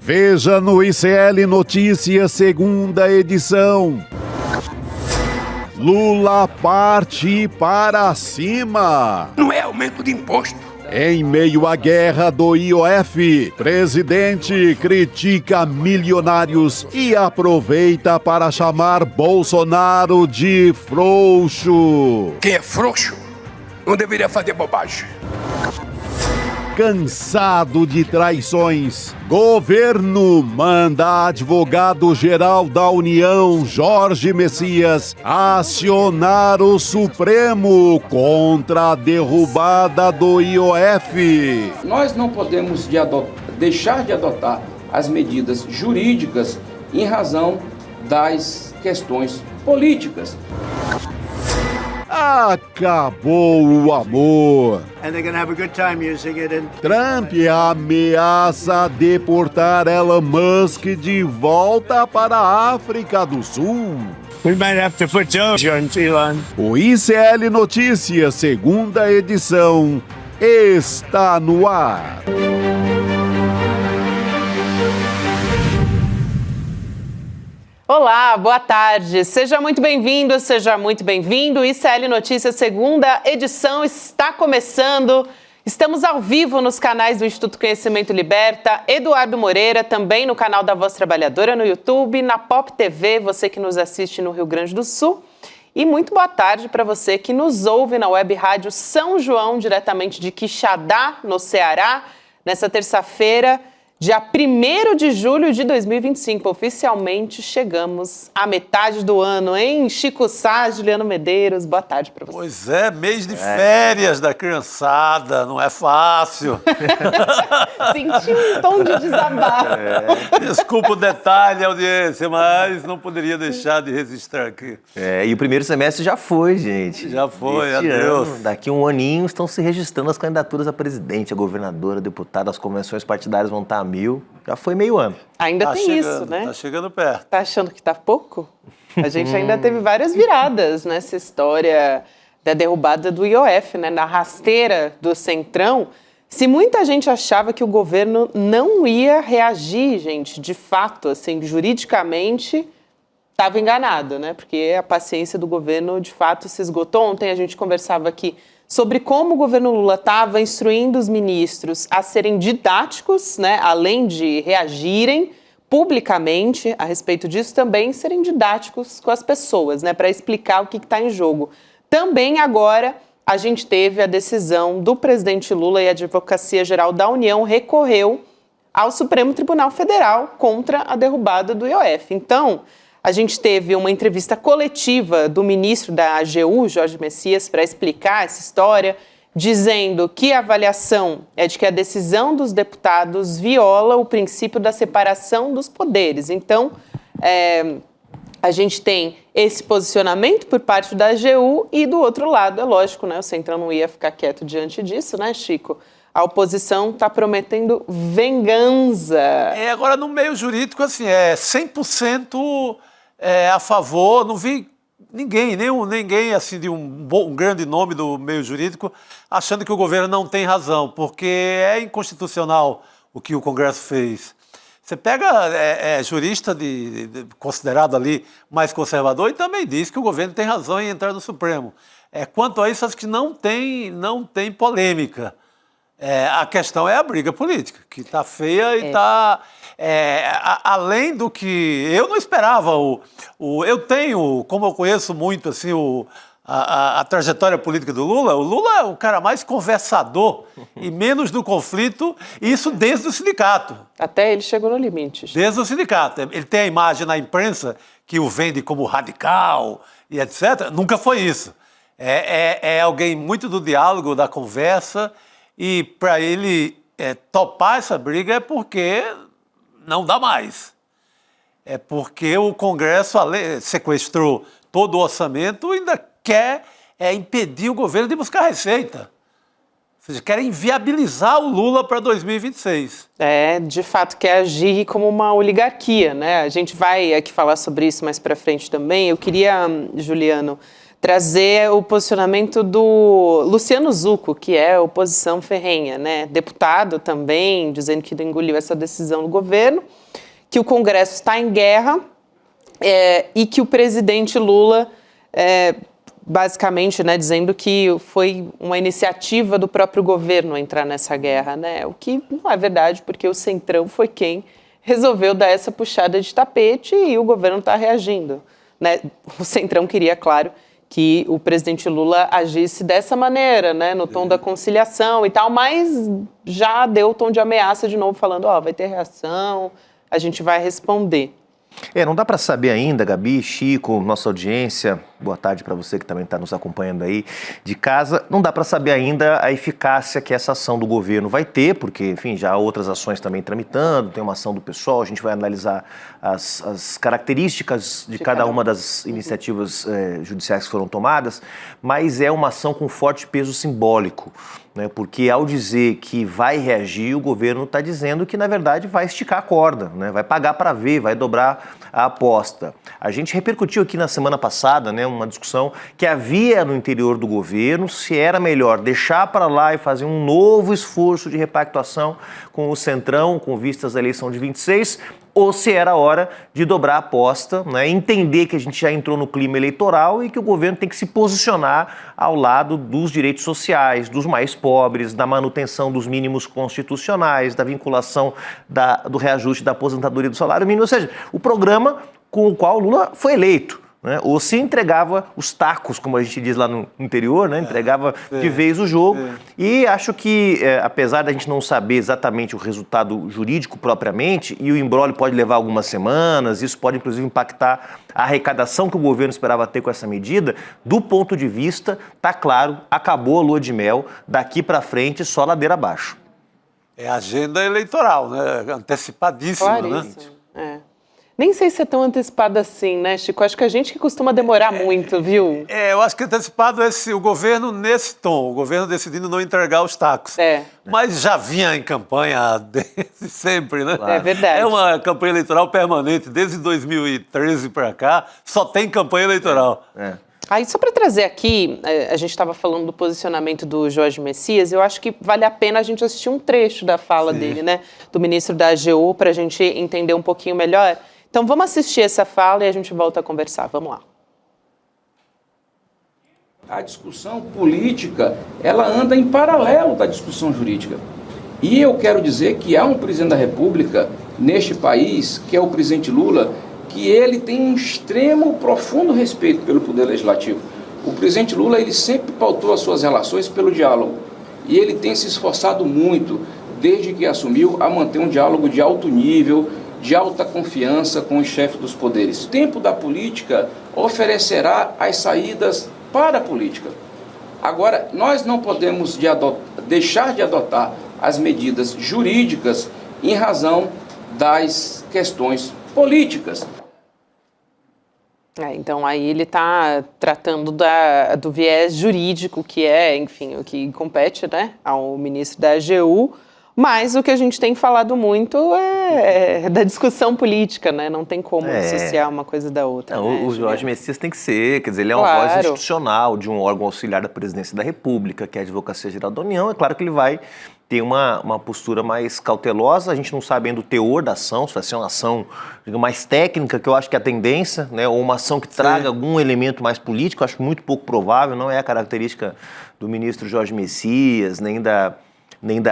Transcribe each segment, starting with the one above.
Veja no ICL Notícias, segunda edição. Lula parte para cima. Não é aumento de imposto. Em meio à guerra do IOF, presidente critica milionários e aproveita para chamar Bolsonaro de frouxo. Quem é frouxo não deveria fazer bobagem. Cansado de traições, governo manda advogado-geral da União, Jorge Messias, acionar o Supremo contra a derrubada do IOF. Nós não podemos deixar de adotar as medidas jurídicas em razão das questões políticas. Acabou o amor. And they're gonna have a good time using it. Trump ameaça deportar Elon Musk de volta para a África do Sul. We might have to put Jones on Elon. O ICL Notícias, segunda edição, está no ar. Olá, boa tarde. Seja muito bem-vindo, seja muito bem-vindo. ICL Notícias, segunda edição está começando. Estamos ao vivo nos canais do Instituto Conhecimento Liberta, Eduardo Moreira, também no canal da Voz Trabalhadora no YouTube, na Pop TV, você que nos assiste no Rio Grande do Sul. E muito boa tarde para você que nos ouve na Web Rádio São João, diretamente de Quixadá, no Ceará, nessa terça-feira, dia 1º de julho de 2025, oficialmente chegamos à metade do ano, hein? Chico Sá, Juliano Medeiros, boa tarde para você. Pois é, mês de férias da criançada, não é fácil. Senti um tom de desabafo. Desculpa o detalhe, audiência, mas não poderia deixar de registrar aqui. E o primeiro semestre já foi, gente. Já foi, Este adeus. ano, daqui a um aninho estão se registrando as candidaturas a presidente, a governadora, a deputada, as convenções partidárias vão estar a 1000. Já foi meio ano. Ainda Tá tem chegando, isso, né? Tá chegando perto. Tá achando que tá pouco? A gente ainda teve várias viradas nessa história da derrubada do IOF, né? Na rasteira do Centrão. Se muita gente achava que o governo não ia reagir, gente, de fato, assim, juridicamente, estava enganado, né? Porque a paciência do governo, de fato, se esgotou. Ontem a gente conversava aqui sobre como o governo Lula estava instruindo os ministros a serem didáticos, né? Além de reagirem publicamente a respeito disso, também serem didáticos com as pessoas, né? Para explicar o que está em jogo. Também agora a gente teve a decisão do presidente Lula e a Advocacia Geral da União recorreu ao Supremo Tribunal Federal contra a derrubada do IOF. Então, a gente teve uma entrevista coletiva do ministro da AGU, Jorge Messias, para explicar essa história, dizendo que a avaliação é de que a decisão dos deputados viola o princípio da separação dos poderes. Então, a gente tem esse posicionamento por parte da AGU e, do outro lado, é lógico, né? O Centrão não ia ficar quieto diante disso, né, Chico? A oposição está prometendo vingança. Agora, no meio jurídico, assim, 100% a favor, não vi ninguém assim, de um grande nome do meio jurídico, achando que o governo não tem razão, porque é inconstitucional o que o Congresso fez. Você pega jurista considerado ali mais conservador e também diz que o governo tem razão em entrar no Supremo. Quanto a isso, acho que não tem polêmica. A questão é a briga política, que está feia e está... além do que... Eu não esperava. Eu tenho, como eu conheço muito assim, a trajetória política do Lula, o Lula é o cara mais conversador e menos do conflito, e isso desde o sindicato. Até ele chegou no limite. Desde o sindicato. Ele tem a imagem na imprensa que o vende como radical e etc. Nunca foi isso. É alguém muito do diálogo, da conversa, e para ele topar essa briga é porque não dá mais. É porque o Congresso sequestrou todo o orçamento e ainda quer impedir o governo de buscar receita. Ou seja, querem inviabilizar o Lula para 2026. De fato, quer agir como uma oligarquia, né? A gente vai aqui falar sobre isso mais para frente também. Eu queria, Juliano, trazer o posicionamento do Luciano Zucco, que é oposição ferrenha, né? Deputado também, dizendo que não engoliu essa decisão do governo, que o Congresso está em guerra e que o presidente Lula, basicamente, né, dizendo que foi uma iniciativa do próprio governo entrar nessa guerra, né? O que não é verdade, porque o Centrão foi quem resolveu dar essa puxada de tapete e o governo está reagindo, né? O Centrão queria, claro, que o presidente Lula agisse dessa maneira, né, no tom da conciliação e tal, mas já deu o tom de ameaça de novo, falando, vai ter reação, a gente vai responder. Não dá para saber ainda, Gabi, Chico, nossa audiência, boa tarde para você que também está nos acompanhando aí de casa, não dá para saber ainda a eficácia que essa ação do governo vai ter, porque, enfim, já há outras ações também tramitando, tem uma ação do PSOL, a gente vai analisar as características de cada uma das iniciativas judiciais que foram tomadas, mas é uma ação com forte peso simbólico, né? Porque ao dizer que vai reagir, o governo está dizendo que, na verdade, vai esticar a corda, né? Vai pagar para ver, vai dobrar a aposta. A gente repercutiu aqui na semana passada, né, uma discussão que havia no interior do governo, se era melhor deixar para lá e fazer um novo esforço de repactuação com o Centrão, com vistas à eleição de 26, ou se era hora de dobrar a aposta, né, entender que a gente já entrou no clima eleitoral e que o governo tem que se posicionar ao lado dos direitos sociais, dos mais pobres, da manutenção dos mínimos constitucionais, da vinculação do reajuste da aposentadoria do salário mínimo, ou seja, o programa com o qual Lula foi eleito. Né? Ou se entregava os tacos, como a gente diz lá no interior, né? Entregava de vez o jogo. E acho que, apesar da gente não saber exatamente o resultado jurídico propriamente, e o imbróglio pode levar algumas semanas, isso pode inclusive impactar a arrecadação que o governo esperava ter com essa medida, do ponto de vista, tá claro, acabou a lua de mel, daqui para frente só ladeira abaixo. É agenda eleitoral, né? Antecipadíssima, Claríssimo, né? Nem sei se é tão antecipado assim, né, Chico? Acho que a gente que costuma demorar muito, viu? Eu acho que antecipado é o governo nesse tom, o governo decidindo não entregar os tacos. Mas já vinha em campanha desde sempre, né? Claro. É verdade. É uma campanha eleitoral permanente, desde 2013 para cá, só tem campanha eleitoral. Aí, só para trazer aqui, a gente estava falando do posicionamento do Jorge Messias, eu acho que vale a pena a gente assistir um trecho da fala dele, né, do ministro da AGU, para a gente entender um pouquinho melhor. Então, vamos assistir essa fala e a gente volta a conversar. Vamos lá. A discussão política, ela anda em paralelo da discussão jurídica. E eu quero dizer que há um presidente da República neste país, que é o presidente Lula, que ele tem um extremo, profundo respeito pelo Poder Legislativo. O presidente Lula, ele sempre pautou as suas relações pelo diálogo. E ele tem se esforçado muito, desde que assumiu, a manter um diálogo de alto nível, de alta confiança com os chefes dos poderes. O tempo da política oferecerá as saídas para a política. Agora, nós não podemos deixar de adotar as medidas jurídicas em razão das questões políticas. Então, aí ele está tratando do viés jurídico, que é, enfim, o que compete, né, ao ministro da AGU, mas o que a gente tem falado muito é da discussão política, né? Não tem como dissociar uma coisa da outra. Não, né, o Jorge Messias tem que ser, quer dizer, ele é uma voz institucional de um órgão auxiliar da Presidência da República, que é a Advocacia Geral da União. É claro que ele vai ter uma postura mais cautelosa, a gente não sabe ainda o teor da ação, se vai ser uma ação, digamos, mais técnica, que eu acho que é a tendência, né? Ou uma ação que traga algum elemento mais político, acho muito pouco provável, não é a característica do ministro Jorge Messias, nem da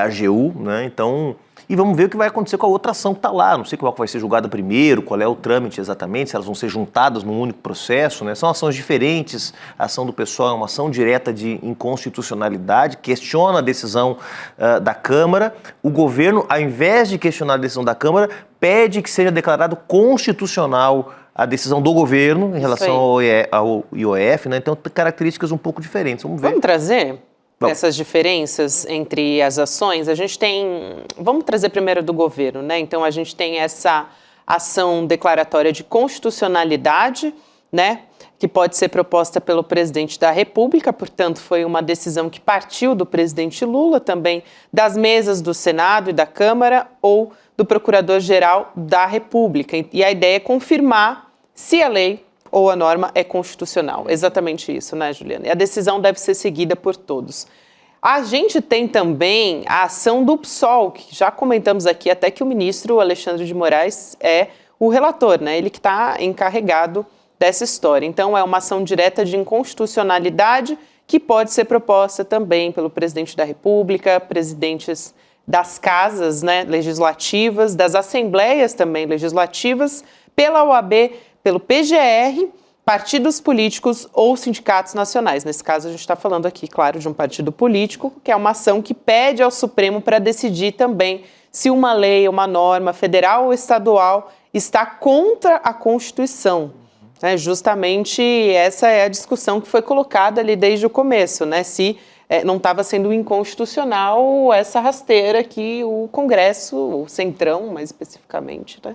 AGU, né? Então, e vamos ver o que vai acontecer com a outra ação que está lá. Não sei qual vai ser julgada primeiro, qual é o trâmite exatamente, se elas vão ser juntadas num único processo, né? São ações diferentes. A ação do PSOL é uma ação direta de inconstitucionalidade, questiona a decisão da Câmara. O governo, ao invés de questionar a decisão da Câmara, pede que seja declarado constitucional a decisão do governo em relação ao IOF, né? Então, características um pouco diferentes. Vamos ver. Vamos trazer essas diferenças entre as ações? A gente tem... Vamos trazer primeiro do governo, né? Então, a gente tem essa ação declaratória de constitucionalidade, né? Que pode ser proposta pelo presidente da República, portanto, foi uma decisão que partiu do presidente Lula, também das mesas do Senado e da Câmara, ou do Procurador-Geral da República. E a ideia é confirmar se a lei ou a norma é constitucional. Exatamente isso, né, Juliana? E a decisão deve ser seguida por todos. A gente tem também a ação do PSOL, que já comentamos aqui, até que o ministro Alexandre de Moraes é o relator, né? Ele que está encarregado dessa história. Então, é uma ação direta de inconstitucionalidade que pode ser proposta também pelo presidente da República, presidentes das casas, né, legislativas, das assembleias também legislativas, pela OAB, pelo PGR, partidos políticos ou sindicatos nacionais. Nesse caso, a gente está falando aqui, claro, de um partido político, que é uma ação que pede ao Supremo para decidir também se uma lei, uma norma federal ou estadual está contra a Constituição. Justamente essa é a discussão que foi colocada ali desde o começo, né? Se não estava sendo inconstitucional essa rasteira que o Congresso, o Centrão mais especificamente, né?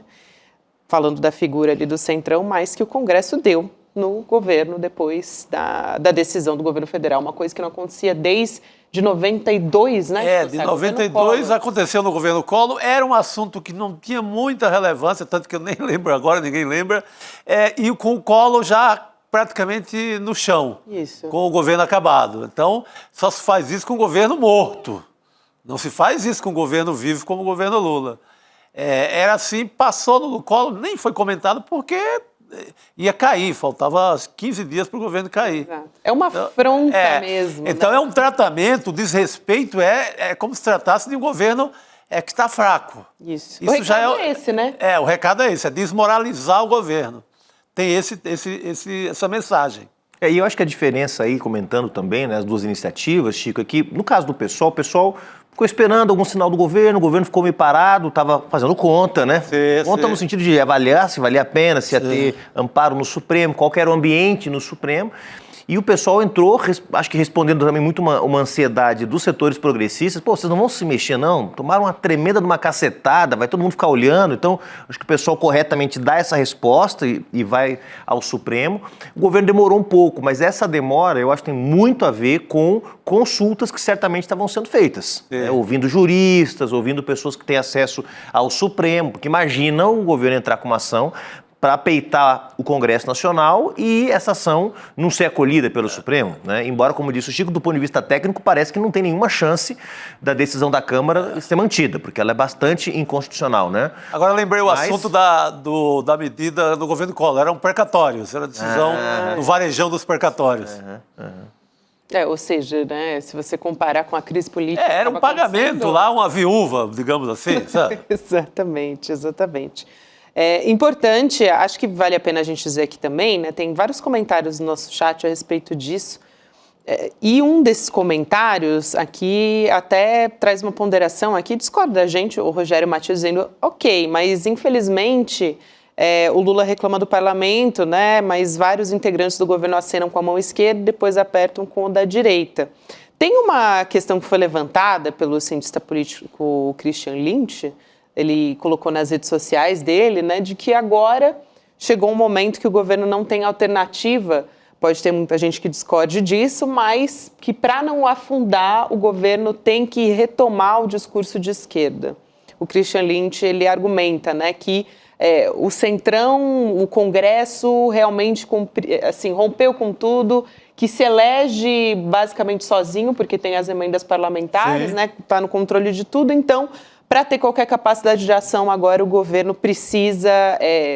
Falando da figura ali do Centrão, mas que o Congresso deu no governo depois da decisão do governo federal, uma coisa que não acontecia desde 92, né? De 92 aconteceu no governo Collor, era um assunto que não tinha muita relevância, tanto que eu nem lembro agora, ninguém lembra, e com o Collor já praticamente no chão, com o governo acabado. Então, só se faz isso com o governo morto, não se faz isso com o governo vivo como o governo Lula. Era assim, passou no Collor, nem foi comentado porque ia cair, faltava 15 dias para o governo cair. Exato. É uma afronta mesmo. Então, né? é um tratamento, o desrespeito é como se tratasse de um governo que está fraco. Isso. O recado é esse, né? O recado é esse, é desmoralizar o governo. Tem essa mensagem. E eu acho que a diferença aí, comentando também, né, as duas iniciativas, Chico, é que no caso do PSOL, o pessoal ficou esperando algum sinal do governo, o governo ficou meio parado, estava fazendo conta, né? Conta no sentido de avaliar se valia a pena, se ia ter amparo no Supremo, qual que era o ambiente no Supremo. E o pessoal entrou, acho que respondendo também muito uma ansiedade dos setores progressistas. Pô, vocês não vão se mexer, não? Tomaram uma tremenda de uma cacetada, vai todo mundo ficar olhando. Então, acho que o pessoal corretamente dá essa resposta e vai ao Supremo. O governo demorou um pouco, mas essa demora, eu acho que tem muito a ver com consultas que certamente estavam sendo feitas. Né? Ouvindo juristas, ouvindo pessoas que têm acesso ao Supremo. Porque imagina o governo entrar com uma ação para peitar o Congresso Nacional e essa ação não ser acolhida pelo Supremo, né? Embora, como disse o Chico, do ponto de vista técnico, parece que não tem nenhuma chance da decisão da Câmara ser mantida, porque ela é bastante inconstitucional, né? Agora lembrei o assunto da medida do governo Collor, eram precatórios, era a decisão do varejão dos precatórios. Ou seja, né, se você comparar com a crise política... Era um pagamento lá, uma viúva, digamos assim, sabe? Exatamente. Importante, acho que vale a pena a gente dizer aqui também, né? Tem vários comentários no nosso chat a respeito disso. E um desses comentários aqui até traz uma ponderação aqui, discorda da gente, o Rogério Matias dizendo, ok, mas infelizmente o Lula reclama do parlamento, né? Mas vários integrantes do governo acenam com a mão esquerda e depois apertam com o da direita. Tem uma questão que foi levantada pelo cientista político Christian Lynch. Ele colocou nas redes sociais dele, né, de que agora chegou um momento que o governo não tem alternativa. Pode ter muita gente que discorde disso, mas que para não afundar, o governo tem que retomar o discurso de esquerda. O Christian Lynch, ele argumenta, né, que o Centrão, o Congresso realmente rompeu com tudo, que se elege basicamente sozinho, porque tem as emendas parlamentares, né, está no controle de tudo, então... Para ter qualquer capacidade de ação, agora o governo precisa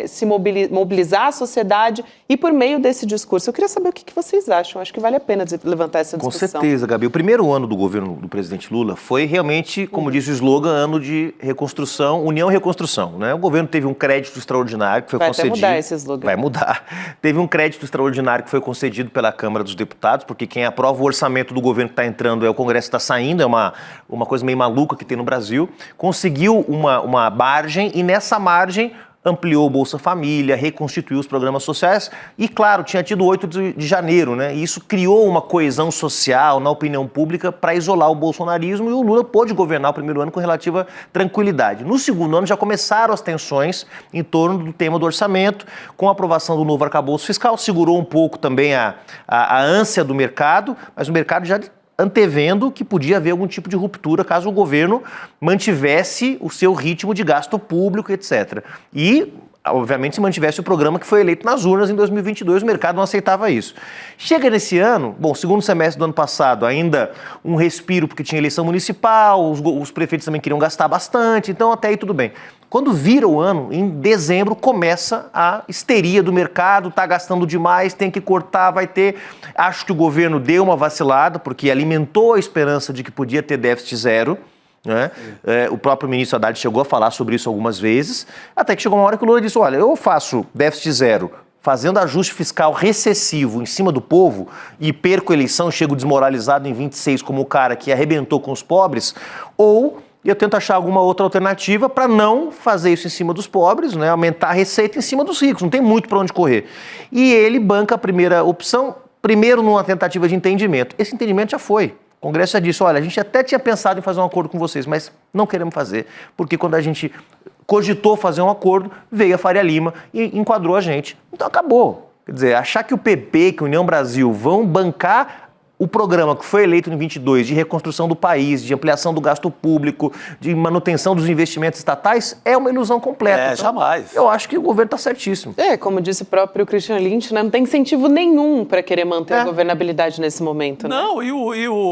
se mobilizar a sociedade e por meio desse discurso. Eu queria saber o que vocês acham. Acho que vale a pena levantar essa discussão. Com certeza, Gabi. O primeiro ano do governo do presidente Lula foi realmente, como disse o slogan, ano de reconstrução, união e reconstrução. Né? O governo teve um crédito extraordinário que foi concedido. Vai mudar esse slogan. Vai mudar. Teve um crédito extraordinário que foi concedido pela Câmara dos Deputados, porque quem aprova o orçamento do governo que está entrando é o Congresso que está saindo, é uma coisa meio maluca que tem no Brasil. Conseguiu uma margem e nessa margem ampliou o Bolsa Família, reconstituiu os programas sociais e, claro, tinha tido 8 de janeiro, né? E isso criou uma coesão social na opinião pública para isolar o bolsonarismo e o Lula pôde governar o primeiro ano com relativa tranquilidade. No segundo ano já começaram as tensões em torno do tema do orçamento, com a aprovação do novo arcabouço fiscal, segurou um pouco também a ânsia do mercado, mas o mercado já antevendo que podia haver algum tipo de ruptura caso o governo mantivesse o seu ritmo de gasto público, etc. E obviamente, se mantivesse o programa que foi eleito nas urnas em 2022, o mercado não aceitava isso. Chega nesse ano, bom, segundo semestre do ano passado, ainda um respiro porque tinha eleição municipal, os prefeitos também queriam gastar bastante, então até aí tudo bem. Quando vira o ano, em dezembro, começa a histeria do mercado, tá gastando demais, tem que cortar, vai ter... Acho que o governo deu uma vacilada, porque alimentou a esperança de que podia ter déficit zero, né? O próprio ministro Haddad chegou a falar sobre isso algumas vezes, até que chegou uma hora que o Lula disse, olha, eu faço déficit zero, fazendo ajuste fiscal recessivo em cima do povo e perco a eleição, chego desmoralizado em 26 como o cara que arrebentou com os pobres, ou eu tento achar alguma outra alternativa para não fazer isso em cima dos pobres, né? Aumentar a receita em cima dos ricos, não tem muito para onde correr. E ele banca a primeira opção, primeiro numa tentativa de entendimento. Esse entendimento já foi. O Congresso já disse, olha, a gente até tinha pensado em fazer um acordo com vocês, mas não queremos fazer, porque quando a gente cogitou fazer um acordo, veio a Faria Lima e enquadrou a gente. Então acabou. Quer dizer, achar que o PP, que a União Brasil vão bancar o programa que foi eleito em 22 de reconstrução do país, de ampliação do gasto público, de manutenção dos investimentos estatais, é uma ilusão completa. Então, jamais. Eu acho que o governo está certíssimo. Como disse o próprio Christian Lynch, né, não tem incentivo nenhum para querer manter a governabilidade nesse momento. Né? Não,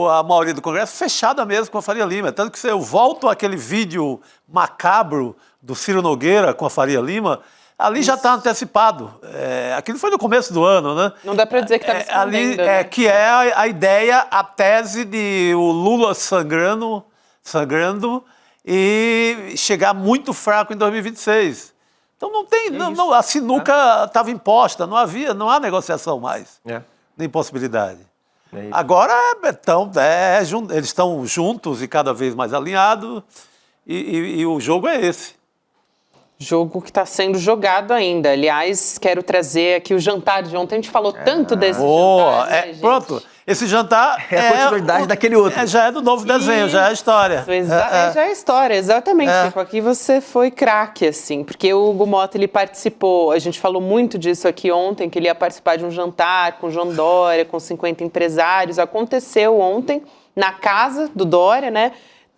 a maioria do Congresso fechada mesmo com a Faria Lima. Tanto que eu volto àquele vídeo macabro do Ciro Nogueira com a Faria Lima, ali já está antecipado. Aquilo foi no começo do ano, né? Não dá para dizer que está ali né? que é a ideia, a tese de o Lula sangrando e chegar muito fraco em 2026. Então não tem, a sinuca estava imposta, não há negociação mais, nem possibilidade. Agora eles estão juntos e cada vez mais alinhados e o jogo é esse. Jogo que está sendo jogado ainda. Aliás, quero trazer aqui o jantar de ontem. A gente falou tanto desse jantar, né, gente? Pronto. Esse jantar é a continuidade daquele outro. Já é do novo desenho, já é a história. Já é a história, exatamente. Chico, aqui você foi craque, assim, porque o Hugo Mota, ele participou, a gente falou muito disso aqui ontem, que ele ia participar de um jantar com o João Dória, com 50 empresários. Aconteceu ontem na casa do Dória, né?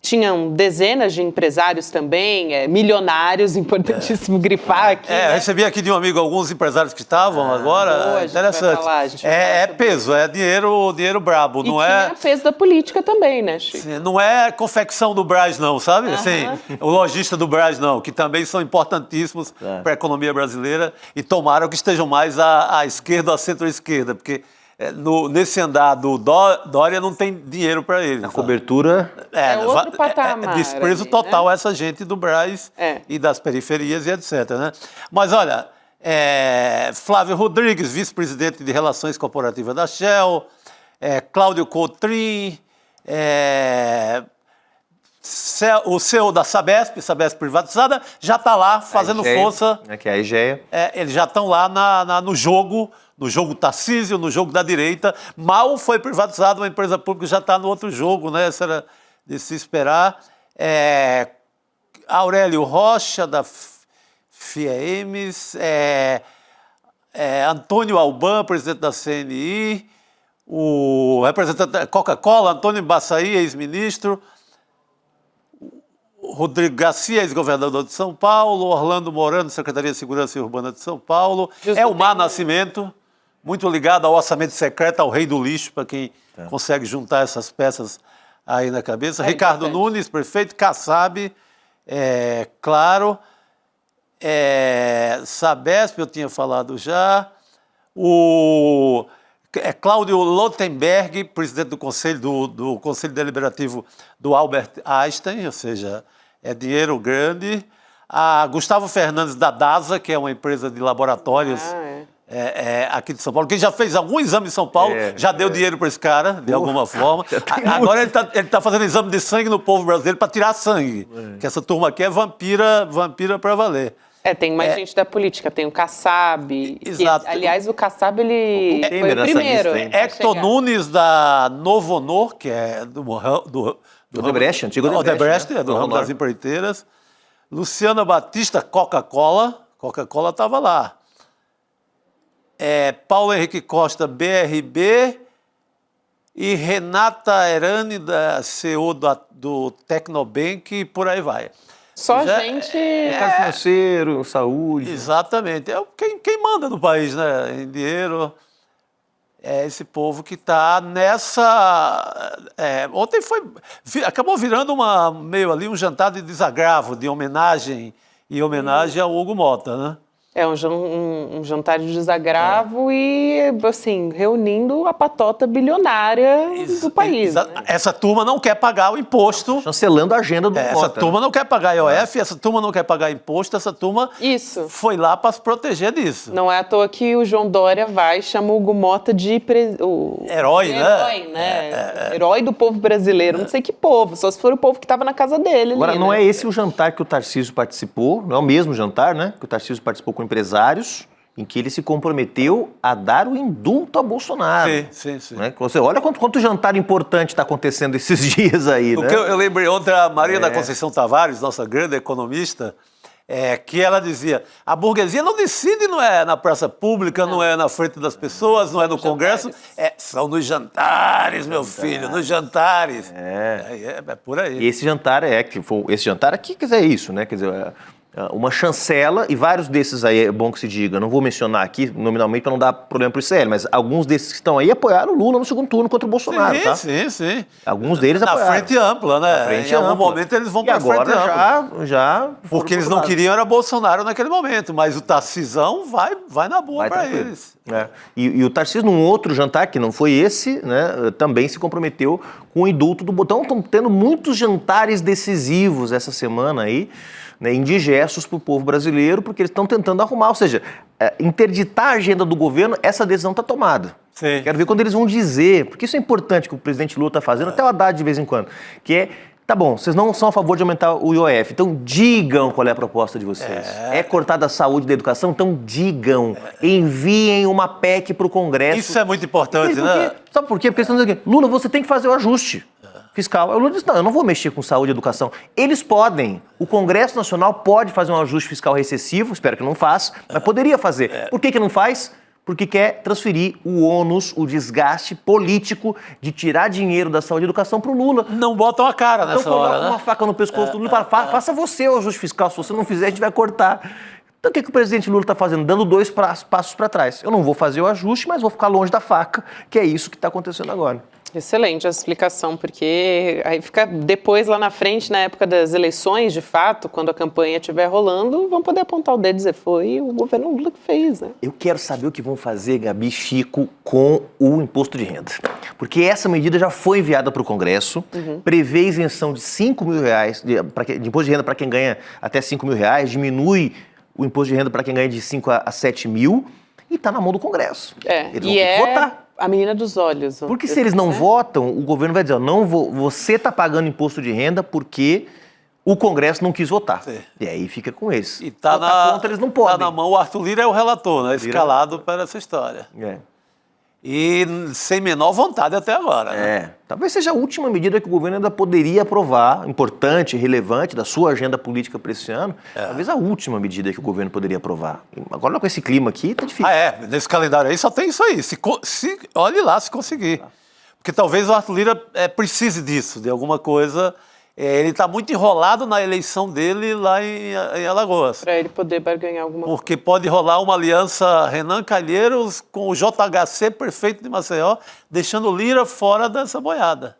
Tinham dezenas de empresários também, milionários, importantíssimo grifar aqui. Eu recebi aqui de um amigo alguns empresários que estavam agora. Interessante. É peso, é dinheiro brabo, não é? Tinha peso da política também, né, Chico? Sim, não é confecção do Brás, não, sabe? Assim, o lojista do Brás, não, que também são importantíssimos para a economia brasileira e tomara que estejam mais à esquerda ou à centro-esquerda, porque nesse andar do Dória não tem dinheiro para eles. A cobertura outro patamar. Desprezo total essa gente do Brás e das periferias e etc. Né? Mas olha, Flávio Rodrigues, vice-presidente de Relações Corporativas da Shell, Cláudio Cotrim, o CEO da Sabesp privatizada, já está lá fazendo força. Que é a Egea. Eles já estão lá no jogo Tarcísio, no jogo da direita. Mal foi privatizada, uma empresa pública já está no outro jogo, né? Isso era de se esperar. Aurélio Rocha, da FIEMES, Antônio Alban, presidente da CNI, o representante da Coca-Cola, Antônio Baçaí, ex-ministro, Rodrigo Garcia, ex-governador de São Paulo, Orlando Morano, Secretaria de Segurança Urbana de São Paulo, Elmar Nascimento, muito ligado ao orçamento secreto, ao rei do lixo, para quem consegue juntar essas peças aí na cabeça. Ricardo Nunes, prefeito, Kassab, claro, Sabesp, eu tinha falado já, o Cláudio Lotenberg, presidente do Conselho Deliberativo do Albert Einstein, ou seja, é dinheiro grande. A Gustavo Fernandes da DASA, que é uma empresa de laboratórios aqui de São Paulo, que já fez algum exame em São Paulo, já deu dinheiro para esse cara, de alguma forma. Agora ele tá fazendo exame de sangue no povo brasileiro para tirar sangue, que essa turma aqui é vampira para valer. Tem mais gente da política, tem o Kassab. Exato. Aliás, o Kassab, ele foi o primeiro. Hector Nunes, da Novo Honor, que é do Odebrecht, antigo Odebrecht, do ramo das empreiteiras. Luciana Batista, Coca-Cola estava lá. Paulo Henrique Costa, BRB. E Renata Erani, da CEO do Tecnobank, e por aí vai. Só Já- gente... Mercado financeiro, saúde. Exatamente. Quem manda no país, né? Em dinheiro. É esse povo que está nessa. Ontem acabou virando meio ali um jantar de desagravo, de homenagem ao Hugo Mota, né? É um jantar de desagravo e, assim, reunindo a patota bilionária do país. Né? Essa turma não quer pagar o imposto. Chancelando a agenda do Essa Mota. turma não quer pagar IOF, essa turma não quer pagar imposto, essa turma Isso. foi lá para se proteger disso. Não é à toa que o João Dória vai e chama o Hugo Mota de Herói, né? Herói, né? Herói do povo brasileiro. Não sei que povo, só se for o povo que estava na casa dele. Agora, ali, não né? é esse o jantar que o Tarcísio participou, não é o mesmo jantar, né? Que o Tarcísio participou com empresários, em que ele se comprometeu a dar o indulto a Bolsonaro. Sim. Né? Você olha quanto jantar importante está acontecendo esses dias aí, né? Eu lembrei ontem a Maria da Conceição Tavares, nossa grande economista, que ela dizia, a burguesia não decide, não é na praça pública, não é na frente das pessoas, não é no Congresso, são nos jantares, meu filho, nos jantares. É por aí. E esse jantar esse jantar aqui, quer dizer, é isso, né? Quer dizer, uma chancela, e vários desses aí, é bom que se diga, não vou mencionar aqui nominalmente para não dar problema para o ICL, mas alguns desses que estão aí apoiaram o Lula no segundo turno contra o Bolsonaro, tá? Sim. Alguns deles na apoiaram. frente ampla, né? Na frente em algum ampla. momento eles vão E para a frente agora ampla. já Porque eles não queriam era Bolsonaro naquele momento, mas o Tarcisão vai na boa para eles. E o Tarcísio, num outro jantar, que não foi esse, né, também se comprometeu com o indulto do botão. Estão tendo muitos jantares decisivos essa semana aí, né, indigestos para o povo brasileiro, porque eles estão tentando arrumar, ou seja, interditar a agenda do governo, essa decisão está tomada. Sim. Quero ver quando eles vão dizer, porque isso é importante que o presidente Lula está fazendo, até o Haddad de vez em quando, que é, tá bom, vocês não são a favor de aumentar o IOF, então digam qual é a proposta de vocês. É cortar da saúde e da educação? Então digam, enviem uma PEC para o Congresso. Isso é muito importante, né? Sabe por quê? Porque eles estão dizendo aqui, Lula, você tem que fazer o ajuste fiscal. O Lula disse, não, eu não vou mexer com saúde e educação. Eles podem. O Congresso Nacional pode fazer um ajuste fiscal recessivo, espero que não faça, mas poderia fazer. Por que não faz? Porque quer transferir o ônus, o desgaste político de tirar dinheiro da saúde e educação para o Lula. Não botam a cara nessa então, hora, coloca uma faca no pescoço do Lula e fala, faça você o ajuste fiscal, se você não fizer, a gente vai cortar. Então, o que o presidente Lula está fazendo? Dando 2 passos para trás. Eu não vou fazer o ajuste, mas vou ficar longe da faca, que é isso que está acontecendo agora. Excelente a explicação, porque aí fica depois, lá na frente, na época das eleições, de fato, quando a campanha estiver rolando, vão poder apontar o dedo e dizer, foi o governo Lula que fez, né? Eu quero saber o que vão fazer, Gabi, Chico, com o imposto de renda. Porque essa medida já foi enviada para o Congresso, prevê isenção de R$5.000 de imposto de renda para quem ganha até R$5.000, diminui o imposto de renda para quem ganha de 5 a 7 mil, e está na mão do Congresso. Eles vão ter que votar. A menina dos olhos. Porque se eles não votam, o governo vai dizer, não vou, você está pagando imposto de renda porque o Congresso não quis votar. Sim. E aí fica com eles. E tá contra, eles não podem. Tá na mão, o Arthur Lira é o relator, né? Escalado para essa história. E sem menor vontade até agora. Né? Talvez seja a última medida que o governo ainda poderia aprovar, importante, relevante, da sua agenda política para esse ano. Talvez a última medida que o governo poderia aprovar. Agora, com esse clima aqui, tá difícil. Nesse calendário aí só tem isso aí. Olhe lá se conseguir. Porque talvez o Arthur Lira precise disso, de alguma coisa. Ele está muito enrolado na eleição dele lá em Alagoas. Para ele poder barganhar alguma coisa. Porque pode rolar uma aliança Renan Calheiros com o JHC prefeito de Maceió, deixando o Lira fora dessa boiada.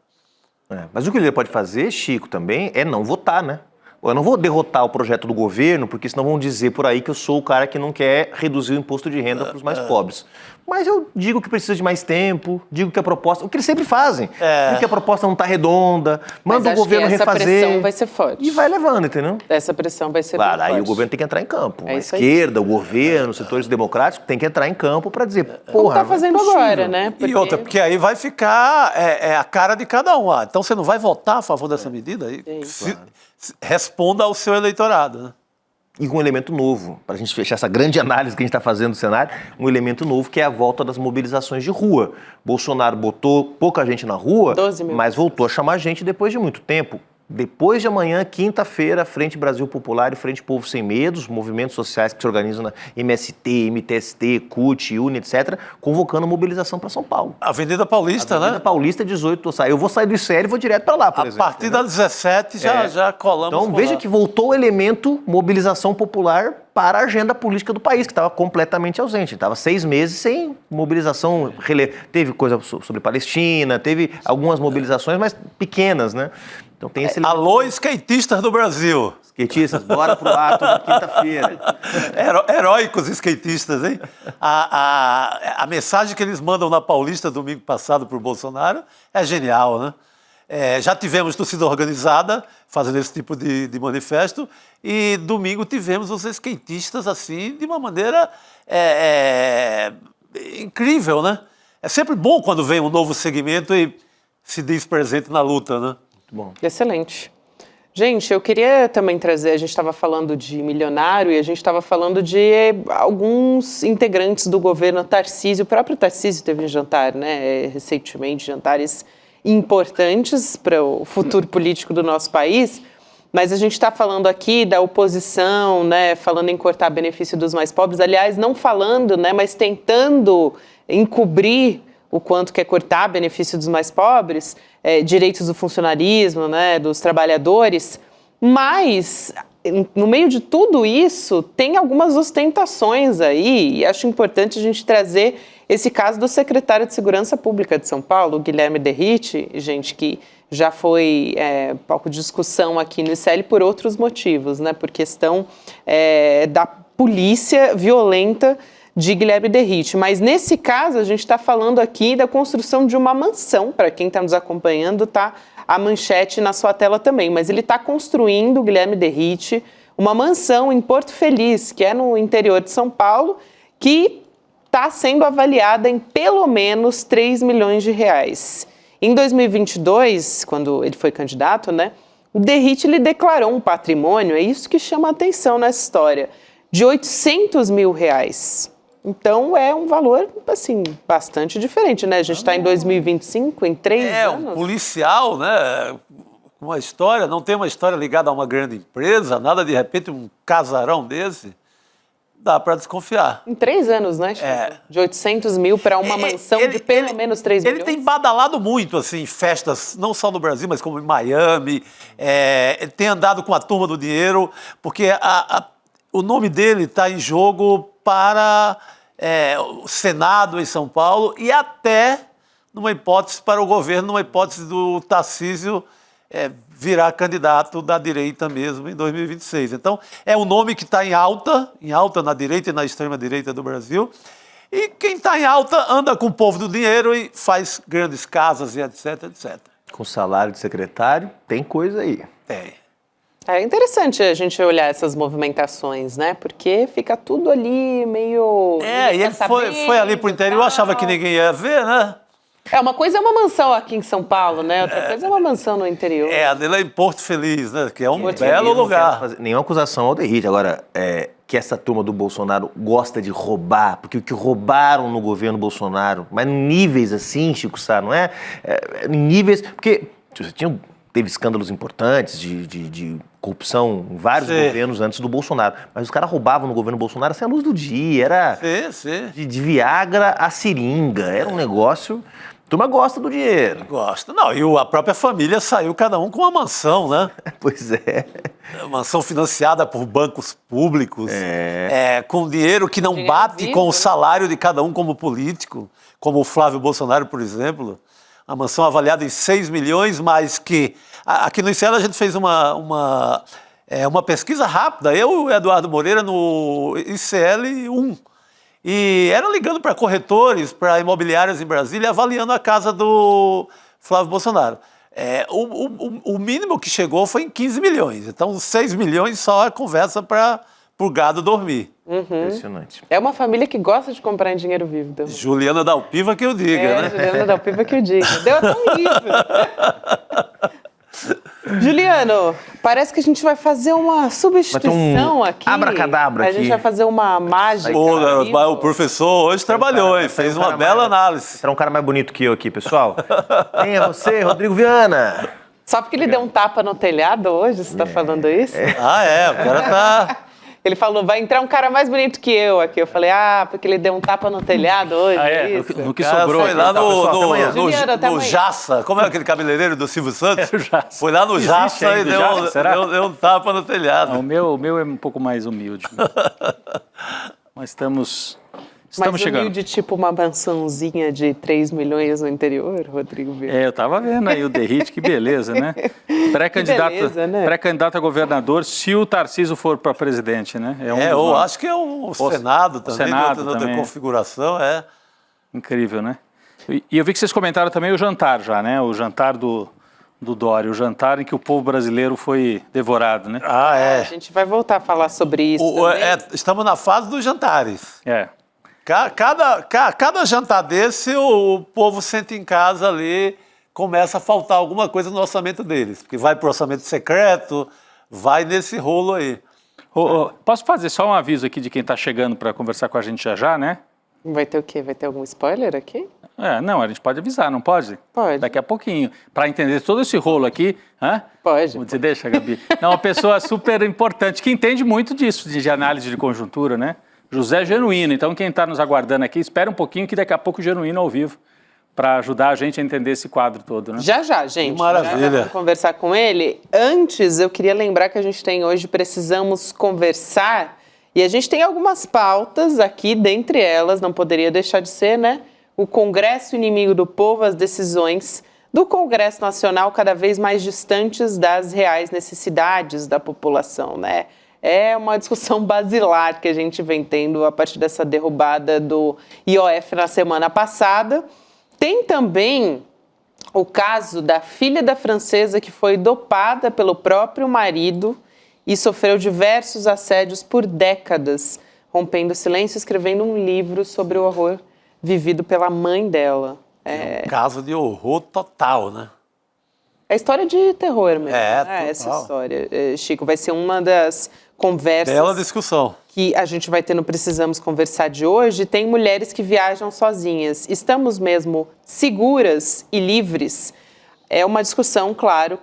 Mas o que o Lira pode fazer, Chico, também é não votar, né? Eu não vou derrotar o projeto do governo, porque senão vão dizer por aí que eu sou o cara que não quer reduzir o imposto de renda para os mais pobres. Mas eu digo que precisa de mais tempo, digo que a proposta... O que eles sempre fazem. Digo que a proposta não está redonda, manda o governo refazer. Essa pressão vai ser forte. E vai levando, entendeu? Essa pressão vai ser bem Claro, aí forte. o governo tem que entrar em campo. A isso aí. esquerda, o governo, os setores democráticos tem que entrar em campo para dizer, Como porra, tá fazendo não é possível. agora, né? E outra, porque aí vai ficar a cara de cada um. Então você não vai votar a favor dessa medida? Aí responda ao seu eleitorado, né? E com um elemento novo, para a gente fechar essa grande análise que a gente está fazendo do cenário, um elemento novo que é a volta das mobilizações de rua. Bolsonaro botou pouca gente na rua, 12 mil. mas voltou a chamar gente depois de muito tempo. Depois de amanhã, quinta-feira, Frente Brasil Popular e Frente Povo Sem Medo, os movimentos sociais que se organizam na MST, MTST, CUT, UNE, etc., convocando mobilização para São Paulo. Avenida Paulista, Avenida né? Paulista, 18 do Eu vou sair do ICL e vou direto para lá, por exemplo. A partir das 17 já colamos. Então, por veja lá. que voltou o elemento mobilização popular para a agenda política do país, que estava completamente ausente. Estava 6 meses sem mobilização. Teve coisa sobre Palestina, teve algumas mobilizações, mas pequenas, né? Então tem esse elemento. Alô, skatistas do Brasil. Skatistas, bora pro ato da quinta-feira. Heróicos skatistas, hein? A mensagem que eles mandam na Paulista domingo passado para o Bolsonaro é genial, né? Já tivemos torcida organizada fazendo esse tipo de manifesto e domingo tivemos os skatistas assim de uma maneira incrível, né? É sempre bom quando vem um novo segmento e se diz presente na luta, né? Muito bom. Excelente. Gente, eu queria também trazer, a gente estava falando de milionário e a gente estava falando de alguns integrantes do governo Tarcísio, o próprio Tarcísio teve um jantar, né, recentemente, jantares importantes para o futuro político do nosso país, mas a gente está falando aqui da oposição, né, falando em cortar benefício dos mais pobres, aliás, não falando, né, mas tentando encobrir o quanto quer cortar benefício dos mais pobres, direitos do funcionarismo, né, dos trabalhadores, mas no meio de tudo isso tem algumas ostentações aí e acho importante a gente trazer esse caso do secretário de Segurança Pública de São Paulo, Guilherme Derrite, gente que já foi palco de discussão aqui no ICL por outros motivos, né, por questão da polícia violenta de Guilherme Derrite. Mas nesse caso, a gente está falando aqui da construção de uma mansão. Para quem está nos acompanhando, tá a manchete na sua tela também. Mas ele está construindo, Guilherme Derrite, uma mansão em Porto Feliz, que é no interior de São Paulo, que está sendo avaliada em pelo menos 3 milhões de reais. Em 2022, quando ele foi candidato, né, o Derrite ele declarou um patrimônio, é isso que chama a atenção nessa história, de 800 mil reais. Então, é um valor, assim, bastante diferente, né? A gente está em 2025, em 3 anos. Um policial, né? Uma história, não tem uma história ligada a uma grande empresa, nada de repente um casarão desse, dá para desconfiar. Em 3 anos, né, Chico? De 800 mil para uma mansão de pelo menos 3 milhões. Ele tem badalado muito, assim, festas, não só no Brasil, mas como em Miami. Ele tem andado com a turma do dinheiro, porque o nome dele está em jogo para o Senado em São Paulo e até, numa hipótese, para o governo, numa hipótese do Tarcísio virar candidato da direita mesmo em 2026. Então, é um nome que está em alta na direita e na extrema-direita do Brasil. E quem está em alta anda com o povo do dinheiro e faz grandes casas e etc, etc. Com salário de secretário, tem coisa aí. Tem. É interessante a gente olhar essas movimentações, né? Porque fica tudo ali meio... E ele foi ali pro interior, achava que ninguém ia ver, né? Uma coisa é uma mansão aqui em São Paulo, né? Outra coisa é uma mansão no interior. A dele é em Porto Feliz, né? Que é um Porto belo Feliz, lugar. Nenhuma acusação ao Derrite. Agora, que essa turma do Bolsonaro gosta de roubar, porque o que roubaram no governo Bolsonaro, mas em níveis assim, Chico Sá, não é? Em níveis... Porque teve escândalos importantes de corrupção em vários governos antes do Bolsonaro. Mas os caras roubavam no governo Bolsonaro sem a luz do dia. Era de Viagra a seringa. Era um negócio... A turma gosta do dinheiro. Gosta. Não, e a própria família saiu cada um com uma mansão, né? Pois é. Mansão financiada por bancos públicos, com dinheiro que não bate com o salário de cada um como político, como o Flávio Bolsonaro, por exemplo. A mansão avaliada em 6 milhões, mas que... Aqui no ICL a gente fez uma pesquisa rápida, eu e o Eduardo Moreira no ICL 1. E era ligando para corretores, para imobiliárias em Brasília, avaliando a casa do Flávio Bolsonaro. O mínimo que chegou foi em 15 milhões. Então, 6 milhões só a conversa para o gado dormir. Impressionante. É uma família que gosta de comprar em dinheiro vivo. Então. Juliana Dalpiva que eu diga, né? Juliana Dalpiva que eu diga. Deu até um livro. Juliano, parece que a gente vai fazer uma substituição aqui. Abracadabra aqui. A gente vai fazer uma mágica. O professor hoje trabalhou, hein? Fez uma bela análise. Será um cara mais bonito que eu aqui, pessoal? Quem é você, Rodrigo Viana? Só porque ele deu um tapa no telhado hoje, você tá falando isso? O cara tá... Ele falou, vai entrar um cara mais bonito que eu aqui. Eu falei, porque ele deu um tapa no telhado hoje, isso? No que Cara, sobrou. foi lá Juliana, até no amanhã. Jaça. Como é aquele cabeleireiro do Silvio Santos? É o Jaça. Foi lá no Existe Jaça e ainda o Jaça, será? deu um tapa no telhado. Não, o meu é um pouco mais humilde. Mas estamos Mas chegando. humilde, tipo uma mansãozinha de 3 milhões no interior, Rodrigo Vitor? Eu tava vendo aí o Derrite, que beleza, né? Pré-candidato a governador, se o Tarcísio for para presidente, né? Eu acho que é o Senado também, Senado outra também. configuração, Incrível, né? E eu vi que vocês comentaram também o jantar já, né? O jantar do Dória, o jantar em que o povo brasileiro foi devorado, né? A gente vai voltar a falar sobre isso também. Estamos na fase dos jantares. Cada jantar desse, o povo senta em casa ali, começa a faltar alguma coisa no orçamento deles, porque vai para o orçamento secreto, vai nesse rolo aí. Posso fazer só um aviso aqui de quem está chegando para conversar com a gente já, né? Vai ter o quê? Vai ter algum spoiler aqui? Não, a gente pode avisar, não pode? Pode. Daqui a pouquinho. Para entender todo esse rolo aqui. Pode. Você deixa, Gabi? Não, uma pessoa super importante, que entende muito disso, de análise de conjuntura, né? José Genuíno. Então, quem está nos aguardando aqui, espera um pouquinho que daqui a pouco o Genuíno ao vivo, para ajudar a gente a entender esse quadro todo, né? Já, gente. Que maravilha. Já vamos conversar com ele. Antes, eu queria lembrar que a gente tem hoje Precisamos Conversar, e a gente tem algumas pautas aqui, dentre elas, não poderia deixar de ser, né? O Congresso Inimigo do Povo, as decisões do Congresso Nacional cada vez mais distantes das reais necessidades da população, né? É uma discussão basilar que a gente vem tendo a partir dessa derrubada do IOF na semana passada. Tem também o caso da filha da francesa que foi dopada pelo próprio marido e sofreu diversos assédios por décadas, rompendo o silêncio e escrevendo um livro sobre o horror vivido pela mãe dela. É um caso de horror total, né? É história de terror mesmo. Total. Essa história, Chico. Vai ser uma das conversas... Bela discussão. Que a gente vai ter no Precisamos Conversar de hoje. Tem mulheres que viajam sozinhas. Estamos mesmo seguras e livres? É uma discussão, claro,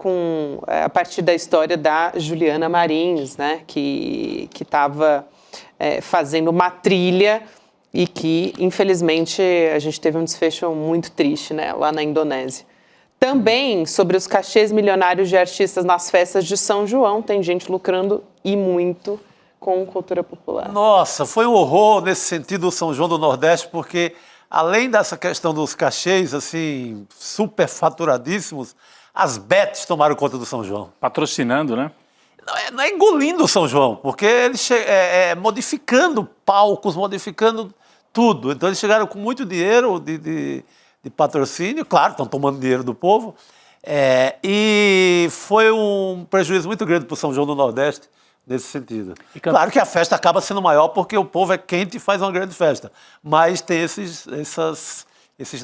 a partir da história da Juliana Marins, né? Que estava fazendo uma trilha e que, infelizmente, a gente teve um desfecho muito triste, né? Lá na Indonésia. Também sobre os cachês milionários de artistas nas festas de São João. Tem gente lucrando e muito com cultura popular. Nossa, foi um horror nesse sentido o São João do Nordeste, porque além dessa questão dos cachês, assim, super faturadíssimos, as bets tomaram conta do São João. Patrocinando, né? Não é engolindo o São João, porque eles modificando palcos, modificando tudo. Então eles chegaram com muito dinheiro de patrocínio, claro, estão tomando dinheiro do povo, e foi um prejuízo muito grande para o São João do Nordeste nesse sentido. Claro que a festa acaba sendo maior porque o povo é quente e faz uma grande festa, mas tem esses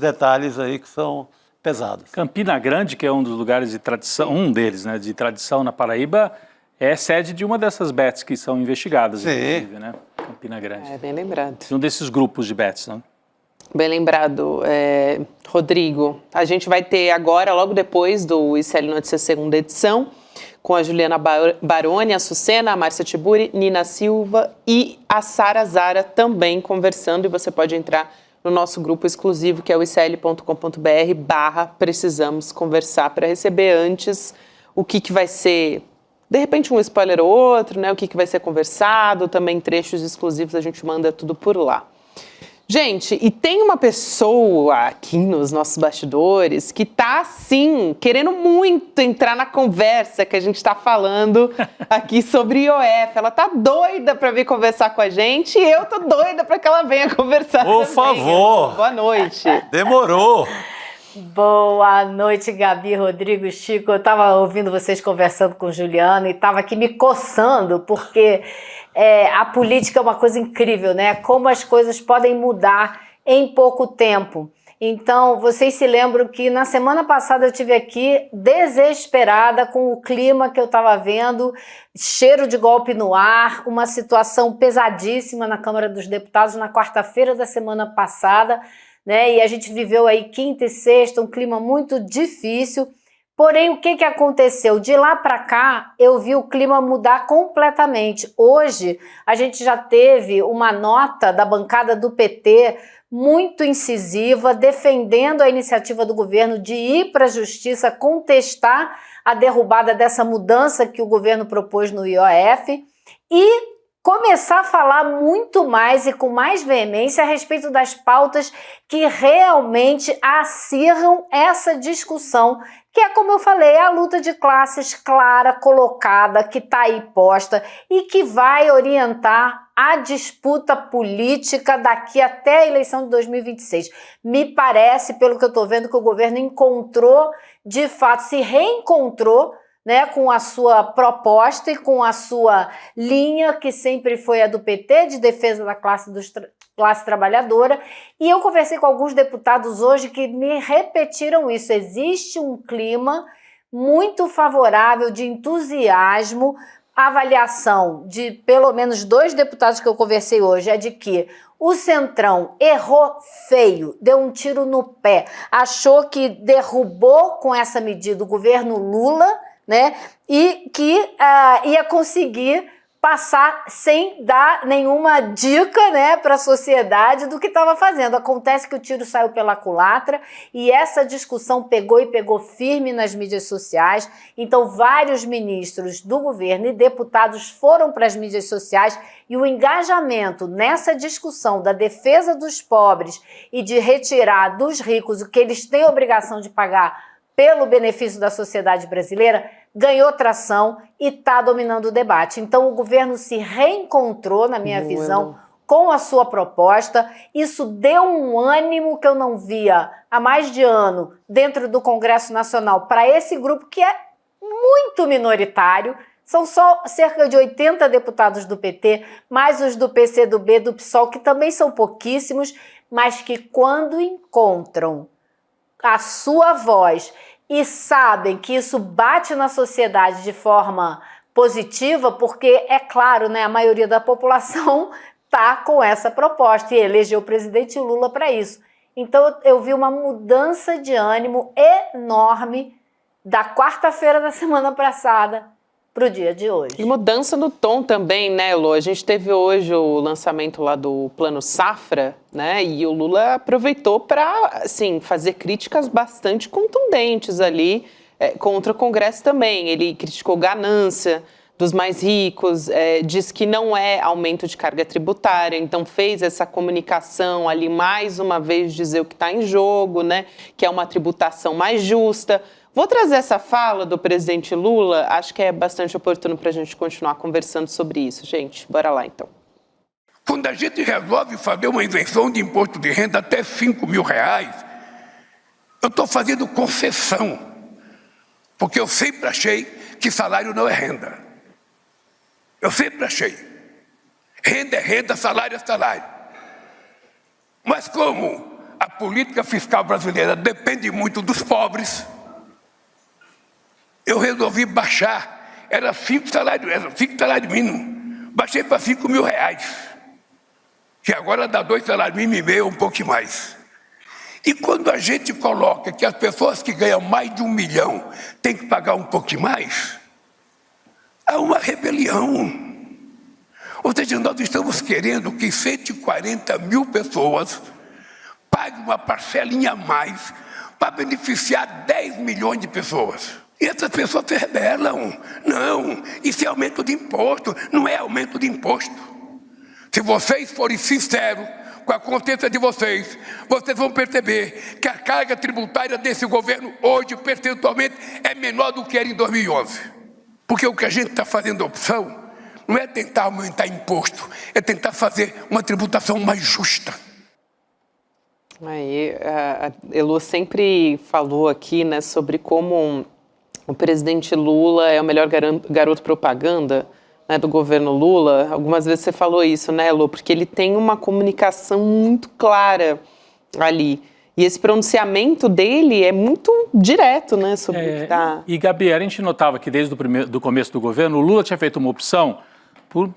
detalhes aí que são pesados. Campina Grande, que é um dos lugares de tradição, um deles, né, de tradição na Paraíba, é sede de uma dessas bets que são investigadas, inclusive, né? Campina Grande. Bem lembrado. Um desses grupos de bets, né? Bem lembrado, Rodrigo. A gente vai ter agora, logo depois do ICL Notícias segunda edição, com a Juliana Baroni, a Sucena, a Márcia Tiburi, Nina Silva e a Sara Zara também conversando. E você pode entrar no nosso grupo exclusivo, que é o icl.com.br/precisamos conversar, para receber antes o que vai ser, de repente, um spoiler ou outro, né? O que vai ser conversado, também trechos exclusivos, a gente manda tudo por lá. Gente, e tem uma pessoa aqui nos nossos bastidores que tá, assim, querendo muito entrar na conversa que a gente tá falando aqui sobre IOF. Ela tá doida pra vir conversar com a gente e eu tô doida pra que ela venha conversar Por também. favor! Boa noite. Demorou! Boa noite, Gabi, Rodrigo, Chico. Eu estava ouvindo vocês conversando com o Juliano e estava aqui me coçando, porque a política é uma coisa incrível, né? Como as coisas podem mudar em pouco tempo. Então, vocês se lembram que na semana passada eu estive aqui desesperada com o clima que eu estava vendo, cheiro de golpe no ar, uma situação pesadíssima na Câmara dos Deputados na quarta-feira da semana passada, né? E a gente viveu aí quinta e sexta, um clima muito difícil, Porém, o que aconteceu? De lá para cá, eu vi o clima mudar completamente. Hoje, a gente já teve uma nota da bancada do PT muito incisiva, defendendo a iniciativa do governo de ir para a justiça contestar a derrubada dessa mudança que o governo propôs no IOF e começar a falar muito mais e com mais veemência a respeito das pautas que realmente acirram essa discussão, que é, como eu falei, a luta de classes clara, colocada, que está aí posta e que vai orientar a disputa política daqui até a eleição de 2026. Me parece, pelo que eu estou vendo, que o governo encontrou, de fato, se reencontrou, né, com a sua proposta e com a sua linha, que sempre foi a do PT, de defesa da classe trabalhadora. E eu conversei com alguns deputados hoje que me repetiram isso. Existe um clima muito favorável, de entusiasmo. A avaliação de pelo menos 2 deputados que eu conversei hoje é de que o Centrão errou feio, deu um tiro no pé, achou que derrubou com essa medida o governo Lula, né? E que ia conseguir passar sem dar nenhuma dica, né, para a sociedade do que estava fazendo. Acontece que o tiro saiu pela culatra e essa discussão pegou firme nas mídias sociais. Então, vários ministros do governo e deputados foram para as mídias sociais e o engajamento nessa discussão da defesa dos pobres e de retirar dos ricos o que eles têm obrigação de pagar pelo benefício da sociedade brasileira, ganhou tração e está dominando o debate. Então, o governo se reencontrou, na minha visão, com a sua proposta. Isso deu um ânimo que eu não via há mais de ano dentro do Congresso Nacional para esse grupo que é muito minoritário. São só cerca de 80 deputados do PT, mais os do PCdoB, do PSOL, que também são pouquíssimos, mas que quando encontram a sua voz e sabem que isso bate na sociedade de forma positiva, porque, é claro, né, a maioria da população está com essa proposta e elegeu o presidente Lula para isso. Então, eu vi uma mudança de ânimo enorme da quarta-feira da semana passada para o dia de hoje. E mudança no tom também, né, Lô? A gente teve hoje o lançamento lá do Plano Safra, né? E o Lula aproveitou para, assim, fazer críticas bastante contundentes ali contra o Congresso também. Ele criticou ganância dos mais ricos, diz que não é aumento de carga tributária, então fez essa comunicação ali mais uma vez dizer o que está em jogo, né? Que é uma tributação mais justa. Vou trazer essa fala do presidente Lula, acho que é bastante oportuno para a gente continuar conversando sobre isso. Gente, bora lá então. Quando a gente resolve fazer uma isenção de imposto de renda até R$5.000, eu estou fazendo concessão, porque eu sempre achei que salário não é renda. Eu sempre achei. Renda é renda, salário é salário. Mas como a política fiscal brasileira depende muito dos pobres, eu resolvi baixar, era 5 salários mínimos, baixei para R$5.000, que agora dá 2 salários mínimos e meio, um pouco mais. E quando a gente coloca que as pessoas que ganham mais de R$1 milhão têm que pagar um pouquinho mais, há uma rebelião. Ou seja, nós estamos querendo que 140 mil pessoas paguem uma parcelinha a mais para beneficiar 10 milhões de pessoas. E essas pessoas se rebelam. Não, isso é aumento de imposto, não é aumento de imposto. Se vocês forem sinceros com a consciência de vocês, vocês vão perceber que a carga tributária desse governo hoje, percentualmente, é menor do que era em 2011. Porque o que a gente está fazendo opção não é tentar aumentar imposto, é tentar fazer uma tributação mais justa. Aí, a Elô sempre falou aqui, né, sobre como o presidente Lula é o melhor garoto propaganda, né, do governo Lula. Algumas vezes você falou isso, né, Elô? Porque ele tem uma comunicação muito clara ali. E esse pronunciamento dele é muito direto, né, sobre o que tá... E, Gabi, a gente notava que desde o começo do governo, o Lula tinha feito uma opção por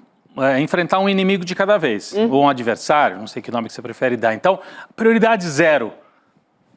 enfrentar um inimigo de cada vez, ou um adversário, não sei que nome que você prefere dar. Então, prioridade 0,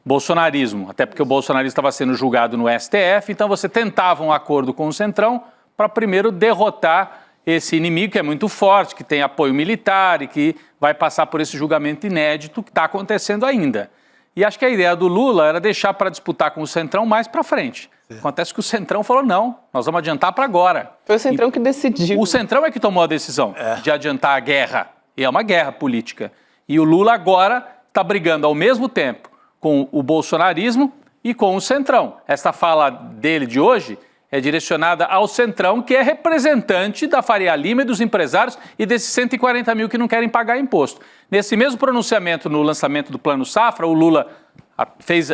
bolsonarismo, até porque o bolsonarismo estava sendo julgado no STF, então você tentava um acordo com o Centrão para primeiro derrotar esse inimigo que é muito forte, que tem apoio militar e que vai passar por esse julgamento inédito que está acontecendo ainda. E acho que a ideia do Lula era deixar para disputar com o Centrão mais para frente. Acontece que o Centrão falou, não, nós vamos adiantar para agora. Foi o Centrão que decidiu. O Centrão é que tomou a decisão de adiantar a guerra. E é uma guerra política. E o Lula agora está brigando ao mesmo tempo com o bolsonarismo e com o Centrão. Esta fala dele de hoje é direcionada ao Centrão, que é representante da Faria Lima e dos empresários e desses 140 mil que não querem pagar imposto. Nesse mesmo pronunciamento no lançamento do Plano Safra, o Lula fez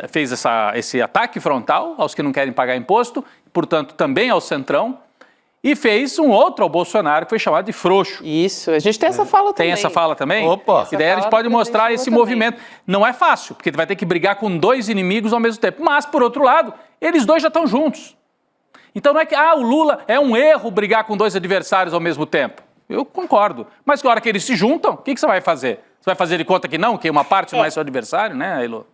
esse ataque frontal aos que não querem pagar imposto, portanto também ao Centrão, e fez um outro ao Bolsonaro, que foi chamado de frouxo. Isso, a gente tem essa fala também. Tem essa fala também? Opa! E daí a gente pode mostrar esse movimento. Não é fácil, porque vai ter que brigar com dois inimigos ao mesmo tempo. Mas, por outro lado, eles dois já estão juntos. Então não é que, o Lula é um erro brigar com dois adversários ao mesmo tempo. Eu concordo. Mas na hora que eles se juntam, o que você vai fazer? Você vai fazer de conta que não? Que uma parte não é seu adversário, né, Elô?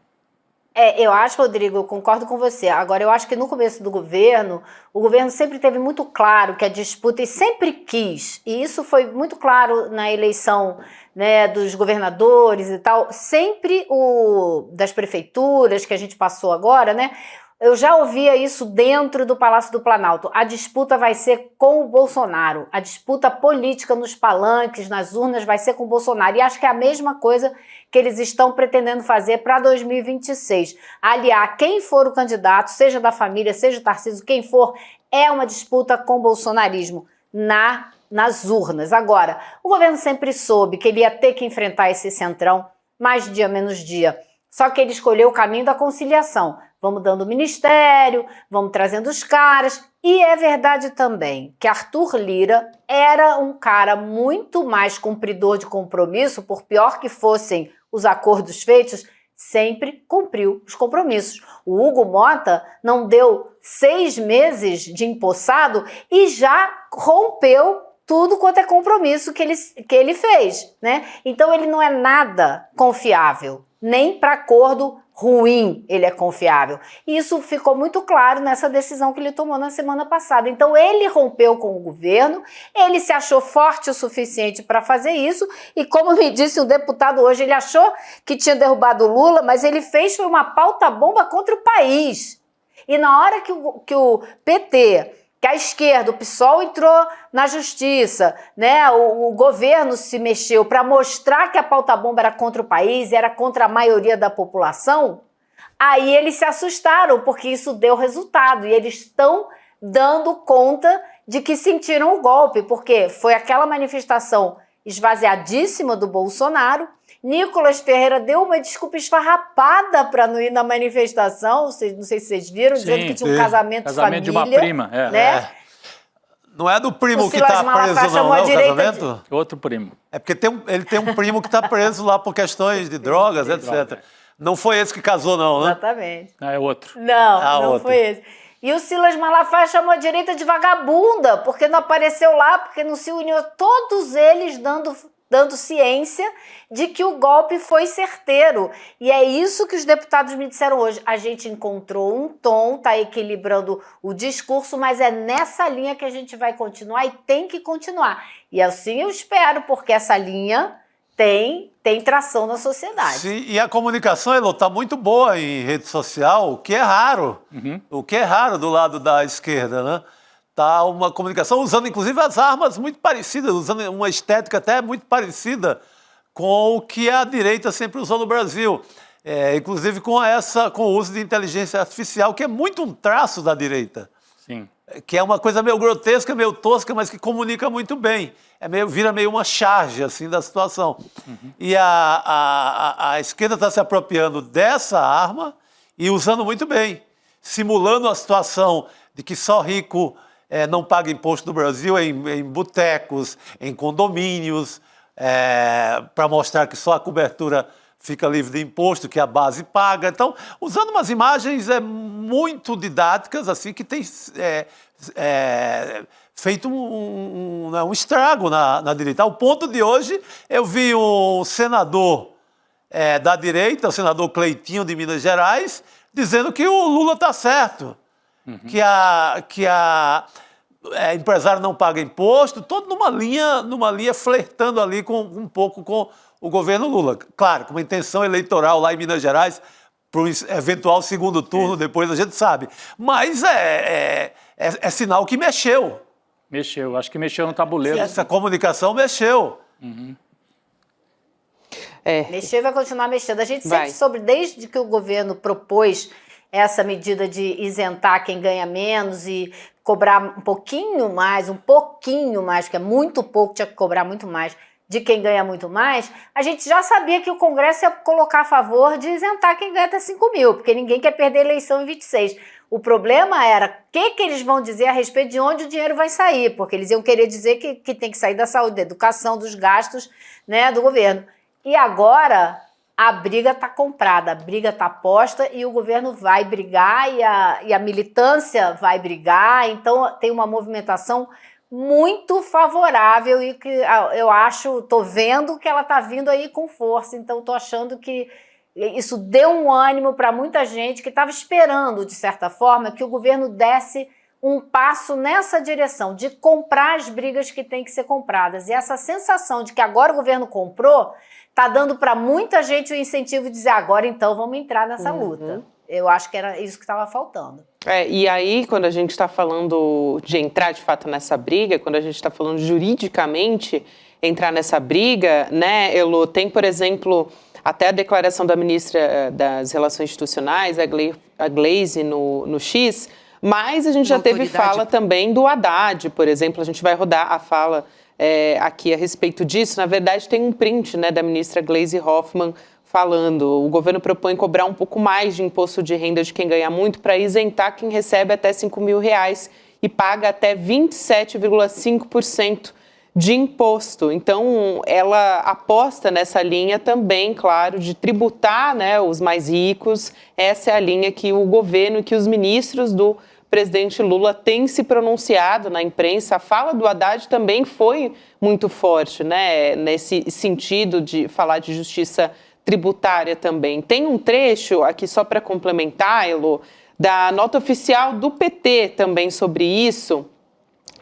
Eu acho, Rodrigo, eu concordo com você. Agora, eu acho que no começo do governo, o governo sempre teve muito claro que a disputa, e sempre quis, e isso foi muito claro na eleição, né, dos governadores e tal, sempre das prefeituras que a gente passou agora, né, eu já ouvia isso dentro do Palácio do Planalto. A disputa vai ser com o Bolsonaro. A disputa política nos palanques, nas urnas, vai ser com o Bolsonaro. E acho que é a mesma coisa que eles estão pretendendo fazer para 2026. Aliar quem for o candidato, seja da família, seja o Tarcísio, quem for, é uma disputa com o bolsonarismo nas urnas. Agora, o governo sempre soube que ele ia ter que enfrentar esse Centrão, mais dia menos dia. Só que ele escolheu o caminho da conciliação. Vamos dando o ministério, vamos trazendo os caras. E é verdade também que Arthur Lira era um cara muito mais cumpridor de compromisso, por pior que fossem os acordos feitos, sempre cumpriu os compromissos. O Hugo Mota não deu 6 meses de empossado e já rompeu tudo quanto é compromisso que ele fez, né? Então ele não é nada confiável, nem para acordo ruim ele é confiável. E isso ficou muito claro nessa decisão que ele tomou na semana passada. Então ele rompeu com o governo, ele se achou forte o suficiente para fazer isso, e como me disse um deputado hoje, ele achou que tinha derrubado o Lula, mas ele fez foi uma pauta-bomba contra o país. E na hora que o PT... que a esquerda, o PSOL entrou na justiça, né? O governo se mexeu para mostrar que a pauta-bomba era contra o país, era contra a maioria da população, aí eles se assustaram, porque isso deu resultado, e eles estão dando conta de que sentiram o golpe, porque foi aquela manifestação esvaziadíssima do Bolsonaro. Nicolas Ferreira deu uma desculpa esfarrapada para não ir na manifestação, não sei se vocês viram, dizendo que tinha um casamento de família. De uma prima, né? Não é do primo que está preso não, o casamento? Outro primo. É porque ele tem um primo que está preso lá por questões de drogas, etc. Não foi esse que casou não, né? Exatamente. É outro. Não foi esse. E o Silas Malafaia chamou a direita de vagabunda, porque não apareceu lá, porque não se uniu. Todos eles dando ciência de que o golpe foi certeiro. E é isso que os deputados me disseram hoje. A gente encontrou um tom, está equilibrando o discurso, mas é nessa linha que a gente vai continuar e tem que continuar. E assim eu espero, porque essa linha tem tração na sociedade. Sim, e a comunicação, Elô, está muito boa em rede social, o que é raro. O que é raro do lado da esquerda, né? Tá uma comunicação usando, inclusive, as armas muito parecidas, usando uma estética até muito parecida com o que a direita sempre usou no Brasil. Inclusive com o uso de inteligência artificial, que é muito um traço da direita. Sim. Que é uma coisa meio grotesca, meio tosca, mas que comunica muito bem. Vira meio uma charge assim, da situação. E a esquerda está se apropriando dessa arma e usando muito bem, simulando a situação de que só rico não paga imposto no Brasil em botecos, em condomínios, para mostrar que só a cobertura fica livre de imposto, que a base paga. Então, usando umas imagens muito didáticas, assim, que tem feito um estrago na direita. Ao ponto de hoje, eu vi um senador da direita, o senador Cleitinho de Minas Gerais, dizendo que o Lula está certo, que empresário não paga imposto, todo numa linha flertando ali um pouco com o governo Lula. Claro, com uma intenção eleitoral lá em Minas Gerais, para um eventual segundo turno, depois a gente sabe. Mas é sinal que mexeu. Mexeu, acho que mexeu no tabuleiro. Essa comunicação mexeu. Mexer vai continuar mexendo. A gente sempre soube, desde que o governo propôs essa medida de isentar quem ganha menos e cobrar um pouquinho mais, porque é muito pouco, tinha que cobrar muito mais de quem ganha muito mais, a gente já sabia que o Congresso ia colocar a favor de isentar quem ganha até 5 mil, porque ninguém quer perder a eleição em 26. O problema era o que eles vão dizer a respeito de onde o dinheiro vai sair, porque eles iam querer dizer que tem que sair da saúde, da educação, dos gastos, né, do governo. E agora a briga está comprada, a briga está posta e o governo vai brigar e a militância vai brigar, então tem uma movimentação muito favorável e que eu acho, estou vendo que ela está vindo aí com força, então estou achando que isso deu um ânimo para muita gente que estava esperando, de certa forma, que o governo desse um passo nessa direção, de comprar as brigas que têm que ser compradas. E essa sensação de que agora o governo comprou está dando para muita gente o incentivo de dizer agora então vamos entrar nessa luta. Eu acho que era isso que estava faltando. E aí, quando a gente está falando de entrar de fato nessa briga, quando a gente está falando juridicamente entrar nessa briga, né, Elô, tem, por exemplo, até a declaração da ministra das Relações Institucionais, a Gleisi, no X, mas a gente já teve fala também do Haddad, por exemplo, a gente vai rodar a fala aqui a respeito disso. Na verdade, tem um print, né, da ministra Gleisi Hoffmann falando, o governo propõe cobrar um pouco mais de imposto de renda de quem ganha muito para isentar quem recebe até R$5 mil e paga até 27,5% de imposto. Então, ela aposta nessa linha também, claro, de tributar, né, os mais ricos. Essa é a linha que o governo e que os ministros do presidente Lula têm se pronunciado na imprensa. A fala do Haddad também foi muito forte, né, nesse sentido de falar de justiça tributária também. Tem um trecho aqui, só para complementar, Elô, da nota oficial do PT também sobre isso,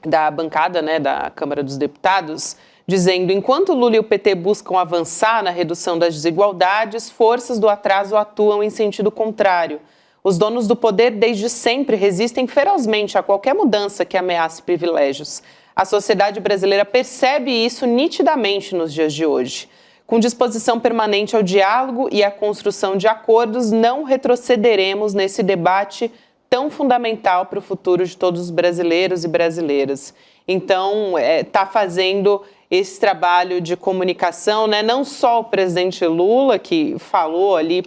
da bancada, né, da Câmara dos Deputados, dizendo: enquanto Lula e o PT buscam avançar na redução das desigualdades, forças do atraso atuam em sentido contrário. Os donos do poder desde sempre resistem ferozmente a qualquer mudança que ameace privilégios. A sociedade brasileira percebe isso nitidamente nos dias de hoje. Com disposição permanente ao diálogo e à construção de acordos, não retrocederemos nesse debate tão fundamental para o futuro de todos os brasileiros e brasileiras. Então, está fazendo esse trabalho de comunicação, né? Não só o presidente Lula, que falou ali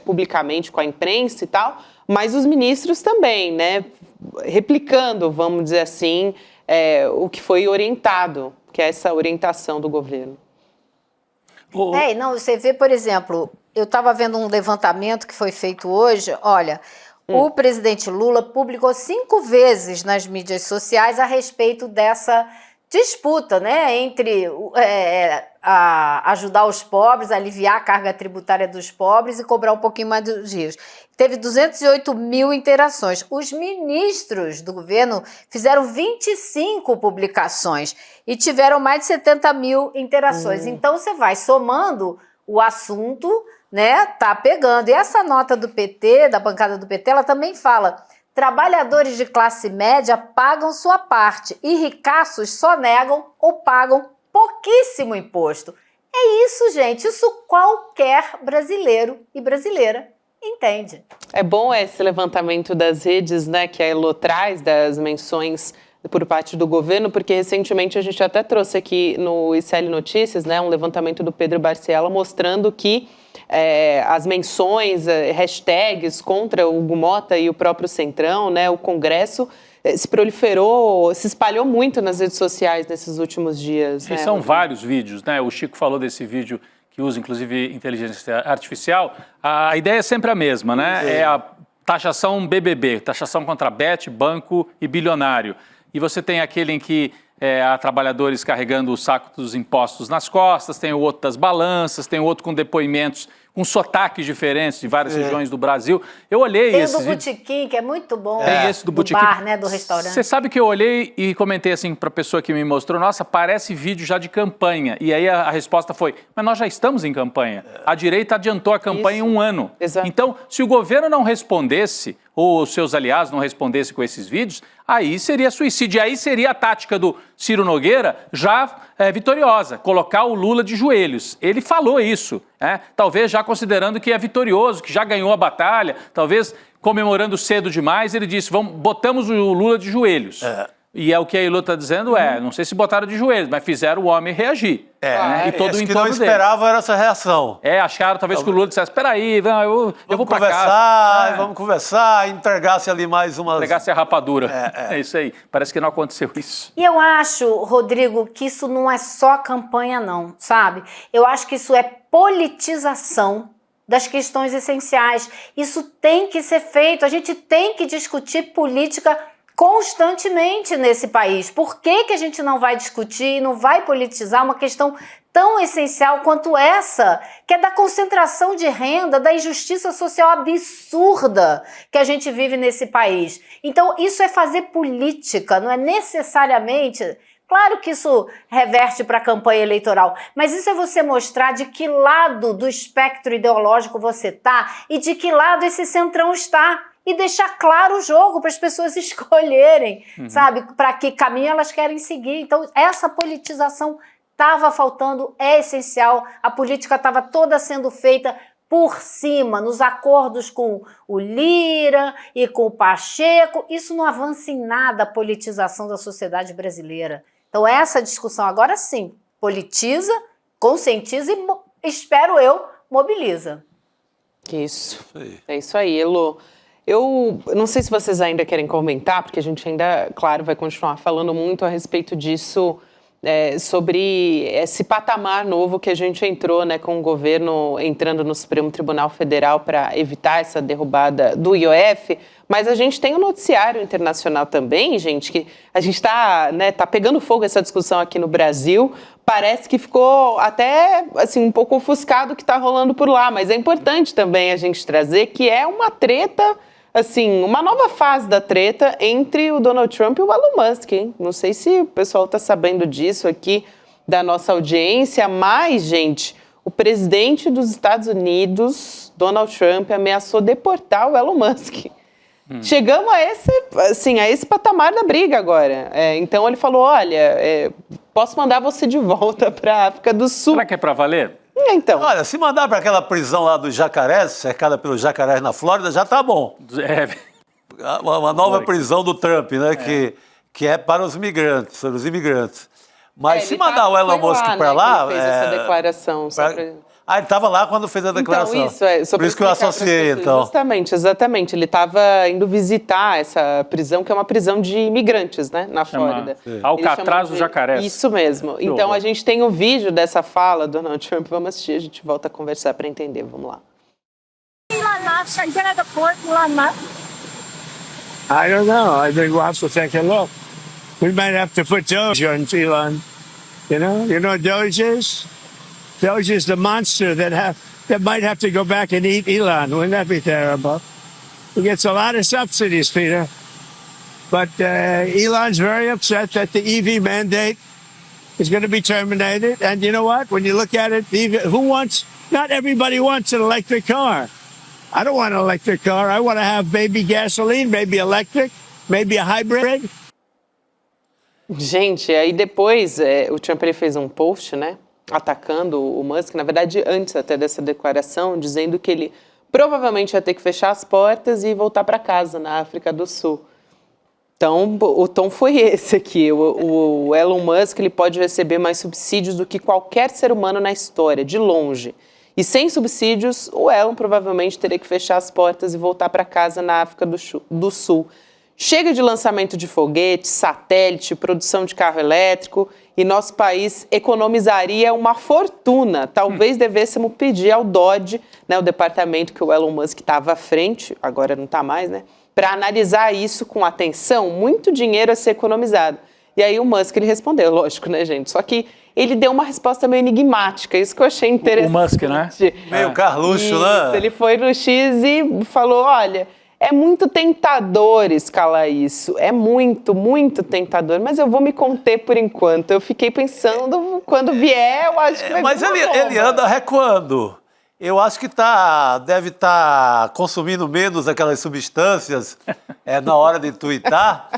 publicamente com a imprensa e tal, mas os ministros também, né? Replicando, vamos dizer assim, o que foi orientado, que é essa orientação do governo. Não, você vê, por exemplo, eu estava vendo um levantamento que foi feito hoje, olha, o presidente Lula publicou 5 vezes nas mídias sociais a respeito dessa disputa, né, entre ajudar os pobres, aliviar a carga tributária dos pobres e cobrar um pouquinho mais dos ricos. Teve 208 mil interações. Os ministros do governo fizeram 25 publicações e tiveram mais de 70 mil interações. Então, você vai somando o assunto, né, tá pegando. E essa nota do PT, da bancada do PT, ela também fala: trabalhadores de classe média pagam sua parte e ricaços só negam ou pagam pouquíssimo imposto. É isso, gente. Isso qualquer brasileiro e brasileira entende. É bom esse levantamento das redes, né, que a Elô traz, das menções por parte do governo, porque recentemente a gente até trouxe aqui no ICL Notícias, né, um levantamento do Pedro Barciela mostrando que as menções, hashtags contra o Hugo Mota e o próprio Centrão, né, o Congresso, se proliferou, se espalhou muito nas redes sociais nesses últimos dias. E né? são vários vídeos, né? O Chico falou desse vídeo que usa, inclusive, inteligência artificial. A ideia é sempre a mesma, né? É a taxação BBB, taxação contra Bet, banco e bilionário. E você tem aquele em que há trabalhadores carregando o saco dos impostos nas costas, tem o outro das balanças, tem o outro com depoimentos, com sotaques diferentes de várias regiões do Brasil. Eu olhei Tem esse o do Botequim, que é muito bom. Tem esse do Botequim. bar, né, do restaurante. Você sabe que eu olhei e comentei assim para a pessoa que me mostrou, nossa, parece vídeo já de campanha. E aí a resposta foi, mas nós já estamos em campanha. A direita adiantou a campanha em um ano. Exato. Então, se o governo não respondesse, ou os seus aliados não respondessem com esses vídeos, aí seria suicídio. Aí seria a tática do Ciro Nogueira já vitoriosa, colocar o Lula de joelhos. Ele falou isso, talvez já considerando que é vitorioso, que já ganhou a batalha, talvez comemorando cedo demais, ele disse, botamos o Lula de joelhos. E é o que a Ilô está dizendo, não sei se botaram de joelhos, mas fizeram o homem reagir. E todo o Acho que entorno não esperavam dele. era essa reação. Acharam talvez que o Lula dissesse, espera aí, eu vou para casa. Vamos casa. conversar, entregasse ali mais umas... Entregasse a rapadura. É isso aí. Parece que não aconteceu isso. E eu acho, Rodrigo, que isso não é só campanha não, sabe? Eu acho que isso é politização das questões essenciais. Isso tem que ser feito, a gente tem que discutir política constantemente nesse país. Por que que a gente não vai discutir, não vai politizar uma questão tão essencial quanto essa, que é da concentração de renda, da injustiça social absurda que a gente vive nesse país? Então, isso é fazer política, não é necessariamente... Claro que isso reverte para a campanha eleitoral, mas isso é você mostrar de que lado do espectro ideológico você está e de que lado esse centrão está. E deixar claro o jogo para as pessoas escolherem, sabe? Para que caminho elas querem seguir. Então, essa politização estava faltando, é essencial. A política estava toda sendo feita por cima, nos acordos com o Lira e com o Pacheco. Isso não avança em nada a politização da sociedade brasileira. Então, essa discussão agora sim, politiza, conscientiza e, espero eu, mobiliza. Isso. É isso aí, Elô. Eu não sei se vocês ainda querem comentar, porque a gente ainda, claro, vai continuar falando muito a respeito disso, sobre esse patamar novo que a gente entrou, né, com o governo entrando no Supremo Tribunal Federal para evitar essa derrubada do IOF, mas a gente tem um noticiário internacional também, gente, que a gente está, né, tá pegando fogo essa discussão aqui no Brasil. Parece que ficou até assim, um pouco ofuscado o que está rolando por lá, mas é importante também a gente trazer que é uma treta, assim, uma nova fase da treta entre o Donald Trump e o Elon Musk, hein? Não sei se o pessoal está sabendo disso aqui da nossa audiência, mas, gente, o presidente dos Estados Unidos, Donald Trump, ameaçou deportar o Elon Musk. Chegamos a esse patamar da briga agora. Então ele falou, olha, posso mandar você de volta para a África do Sul. Será que é para valer? Então. Olha, se mandar para aquela prisão lá dos jacarés, cercada pelos jacarés na Flórida, já tá bom. Uma nova prisão do Trump, né? Que é para os migrantes, para os imigrantes. Mas se mandar o Elon Musk para lá... Ele fez essa declaração. Ele estava lá quando fez a declaração. Então, por isso que eu associei, então. Justamente, exatamente. Ele estava indo visitar essa prisão, que é uma prisão de imigrantes, né, na Flórida. Alcatraz dos Jacarés. Isso mesmo. Então, a gente tem o vídeo dessa fala do Donald Trump. Vamos assistir, a gente volta a conversar para entender. Vamos lá. I don't know. I think we'll have to take a look. We might have to put Doge on Elon. You know what Doge is? Doge is the monster that might have to go back and eat Elon. Wouldn't that be terrible? He gets a lot of subsidies, Peter. But Elon's very upset that the EV mandate is going to be terminated. And you know what? When you look at it, not everybody wants an electric car. I don't want an electric car. I want to have maybe gasoline, maybe electric, maybe a hybrid. Gente, aí depois o Trump ele fez um post, né? Atacando o Musk, na verdade, antes até dessa declaração, dizendo que ele provavelmente ia ter que fechar as portas e voltar para casa, na África do Sul. Então, o tom foi esse aqui. O Elon Musk ele pode receber mais subsídios do que qualquer ser humano na história, de longe. E sem subsídios, o Elon provavelmente teria que fechar as portas e voltar para casa na África do Sul. Chega de lançamento de foguete, satélite, produção de carro elétrico, e nosso país economizaria uma fortuna. Talvez devêssemos pedir ao DOGE, né, o departamento que o Elon Musk estava à frente, agora não está mais, né, para analisar isso com atenção, muito dinheiro a ser economizado. E aí o Musk, ele respondeu, lógico, né, gente? Só que ele deu uma resposta meio enigmática, isso que eu achei interessante. O Musk, né? Meio Carluxo, Isso, né? ele foi no X e falou, olha, é muito tentador escalar isso, é muito, muito tentador, mas eu vou me conter por enquanto. Eu fiquei pensando, quando vier, eu acho que vai Mas vir uma ele bomba. anda recuando. Eu acho que deve estar consumindo menos aquelas substâncias na hora de tuitar.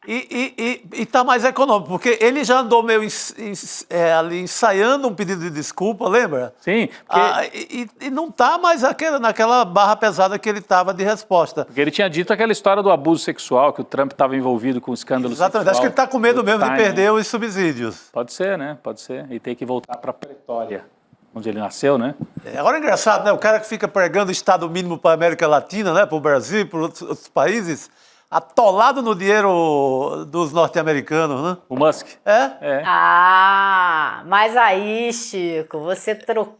E está mais econômico, porque ele já andou meio ali ensaiando um pedido de desculpa, lembra? Sim, porque... E não está mais naquela barra pesada que ele estava de resposta. Porque ele tinha dito aquela história do abuso sexual, que o Trump estava envolvido com escândalo Exatamente, sexual. acho que ele está com medo mesmo de Time. perder os subsídios. Pode ser, né? Pode ser. E ter que voltar para Pretória, onde ele nasceu, né? Agora é engraçado, né? O cara que fica pregando Estado mínimo para a América Latina, né? Para o Brasil, para outros países, atolado no dinheiro dos norte-americanos, né? O Musk. É? Mas aí, Chico, você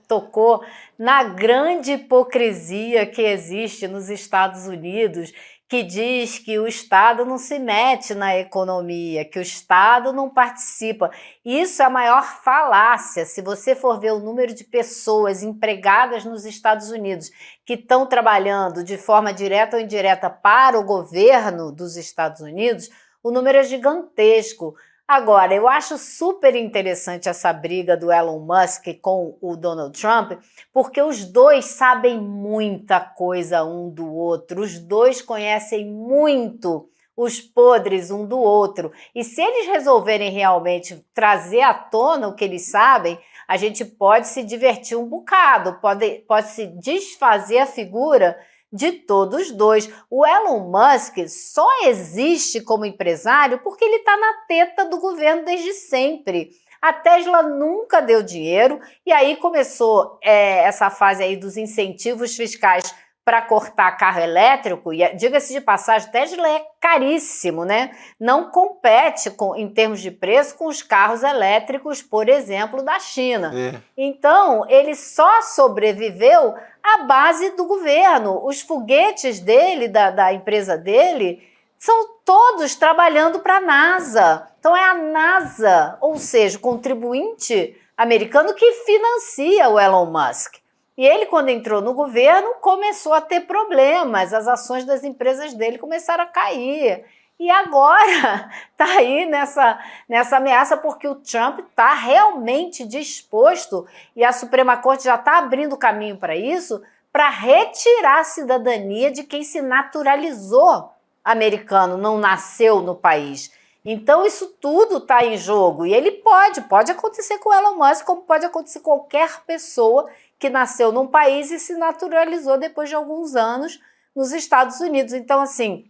tocou na grande hipocrisia que existe nos Estados Unidos, que diz que o Estado não se mete na economia, que o Estado não participa. Isso é a maior falácia. Se você for ver o número de pessoas empregadas nos Estados Unidos que estão trabalhando de forma direta ou indireta para o governo dos Estados Unidos, o número é gigantesco. Agora, eu acho super interessante essa briga do Elon Musk com o Donald Trump, porque os dois sabem muita coisa um do outro, os dois conhecem muito os podres um do outro. E se eles resolverem realmente trazer à tona o que eles sabem, a gente pode se divertir um bocado, pode se desfazer a figura de todos dois. O Elon Musk só existe como empresário porque ele está na teta do governo desde sempre. A Tesla nunca deu dinheiro e aí começou essa fase aí dos incentivos fiscais para cortar carro elétrico. E diga-se de passagem, Tesla é caríssimo, né? Não compete em termos de preço com os carros elétricos, por exemplo, da China. Então, ele só sobreviveu à base do governo. Os foguetes dele, da empresa dele, são todos trabalhando para a NASA. Então é a NASA, ou seja, o contribuinte americano que financia o Elon Musk. E ele, quando entrou no governo, começou a ter problemas. As ações das empresas dele começaram a cair. E agora está aí nessa ameaça porque o Trump está realmente disposto, e a Suprema Corte já está abrindo caminho para isso, para retirar a cidadania de quem se naturalizou americano, não nasceu no país. Então isso tudo está em jogo. E ele pode acontecer com o Elon Musk, como pode acontecer com qualquer pessoa que nasceu num país e se naturalizou depois de alguns anos nos Estados Unidos. Então, assim,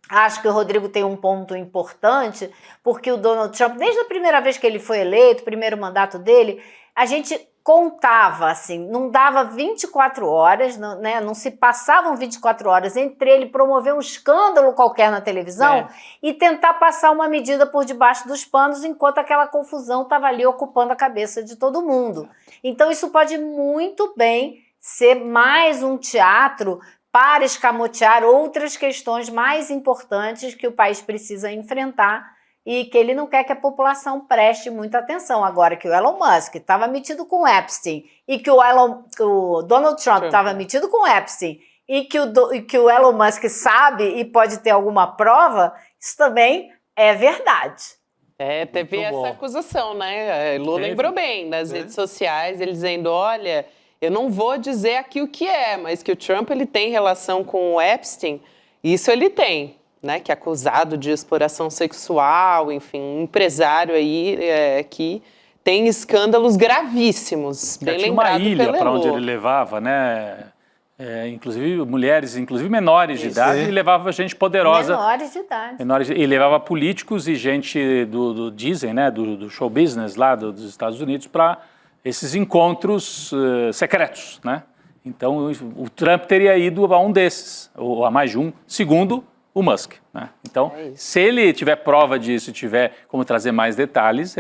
acho que o Rodrigo tem um ponto importante, porque o Donald Trump, desde a primeira vez que ele foi eleito, o primeiro mandato dele, a gente contava, assim, não dava 24 horas, né, não se passavam 24 horas entre ele promover um escândalo qualquer na televisão e tentar passar uma medida por debaixo dos panos enquanto aquela confusão estava ali ocupando a cabeça de todo mundo. Então isso pode muito bem ser mais um teatro para escamotear outras questões mais importantes que o país precisa enfrentar e que ele não quer que a população preste muita atenção. Agora que o Elon Musk estava metido com Epstein e que o Donald Trump estava metido com Epstein e que o Elon Musk sabe e pode ter alguma prova, isso também é verdade. Teve essa acusação, né? Lula lembrou bem nas redes sociais, ele dizendo, olha, eu não vou dizer aqui o que é, mas que o Trump ele tem relação com o Epstein, isso ele tem, né? Que é acusado de exploração sexual, enfim, um empresário aí que tem escândalos gravíssimos, bem lembrado pelo Tinha uma ilha para onde ele levava, né? Inclusive mulheres, inclusive menores de idade, e levava gente poderosa. Menores de idade. E levava políticos e gente dizem, né, do show business lá dos Estados Unidos para esses encontros secretos, né? Então o Trump teria ido a um desses, ou a mais de um, segundo o Musk, né? Então, se ele tiver prova disso, tiver como trazer mais detalhes,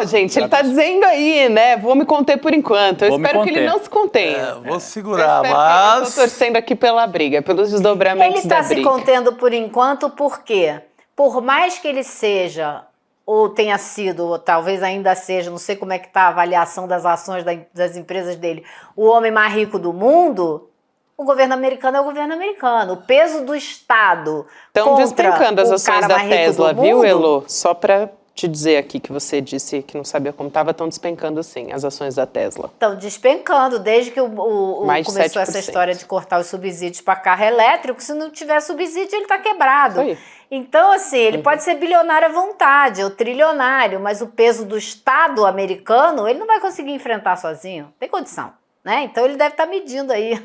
gente, ele está dizendo aí, né? Vou me conter por enquanto. Eu espero que ele não se contenha. Vou segurar, mas... Eu estou torcendo aqui pela briga, pelos desdobramentos da briga. Ele está se contendo por enquanto, por quê? por mais que ele seja, ou tenha sido, ou talvez ainda seja, não sei como é que está a avaliação das ações das empresas dele, o homem mais rico do mundo, o governo americano é o governo americano. O peso do Estado Estão despencando as ações da Tesla, viu, Elo? Só para te dizer aqui que você disse que não sabia como estava, estão despencando sim as ações da Tesla. Estão despencando, desde que começou essa história de cortar os subsídios para carro elétrico. Se não tiver subsídio, ele está quebrado. Isso aí. Então, assim, ele pode ser bilionário à vontade, ou trilionário, mas o peso do Estado americano, ele não vai conseguir enfrentar sozinho. Tem condição, né? Então, ele deve estar medindo aí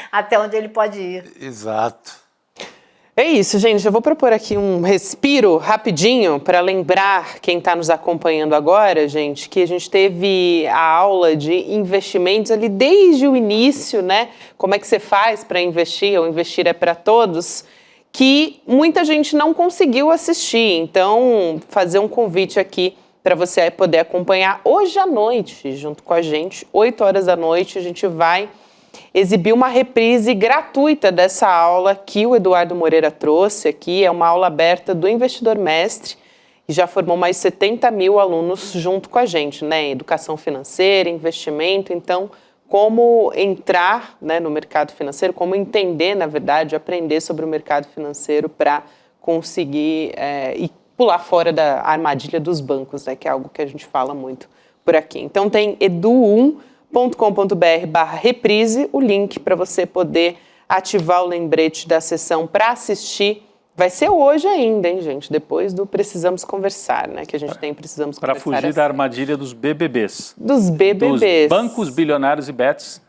até onde ele pode ir. Exato. É isso, gente. Eu vou propor aqui um respiro rapidinho para lembrar quem está nos acompanhando agora, gente, que a gente teve a aula de investimentos ali desde o início, né? Como é que você faz para investir? O Investir é para Todos, que muita gente não conseguiu assistir. Então, fazer um convite aqui para você poder acompanhar hoje à noite, junto com a gente, 8 horas da noite, a gente vai exibir uma reprise gratuita dessa aula que o Eduardo Moreira trouxe aqui. É uma aula aberta do Investidor Mestre e já formou mais 70 mil alunos junto com a gente, né? Educação financeira, investimento. Então, como entrar, né, no mercado financeiro, como entender, na verdade, aprender sobre o mercado financeiro para conseguir e pular fora da armadilha dos bancos, né? Que é algo que a gente fala muito por aqui. Então, tem edu1.com.br/reprise, o link para você poder ativar o lembrete da sessão para assistir. Vai ser hoje ainda, hein, gente? Depois do Precisamos Conversar, né? Que a gente tem Precisamos Conversar. Para fugir da armadilha dos BBBs. Dos BBBs. Dos bancos, bilionários e bets.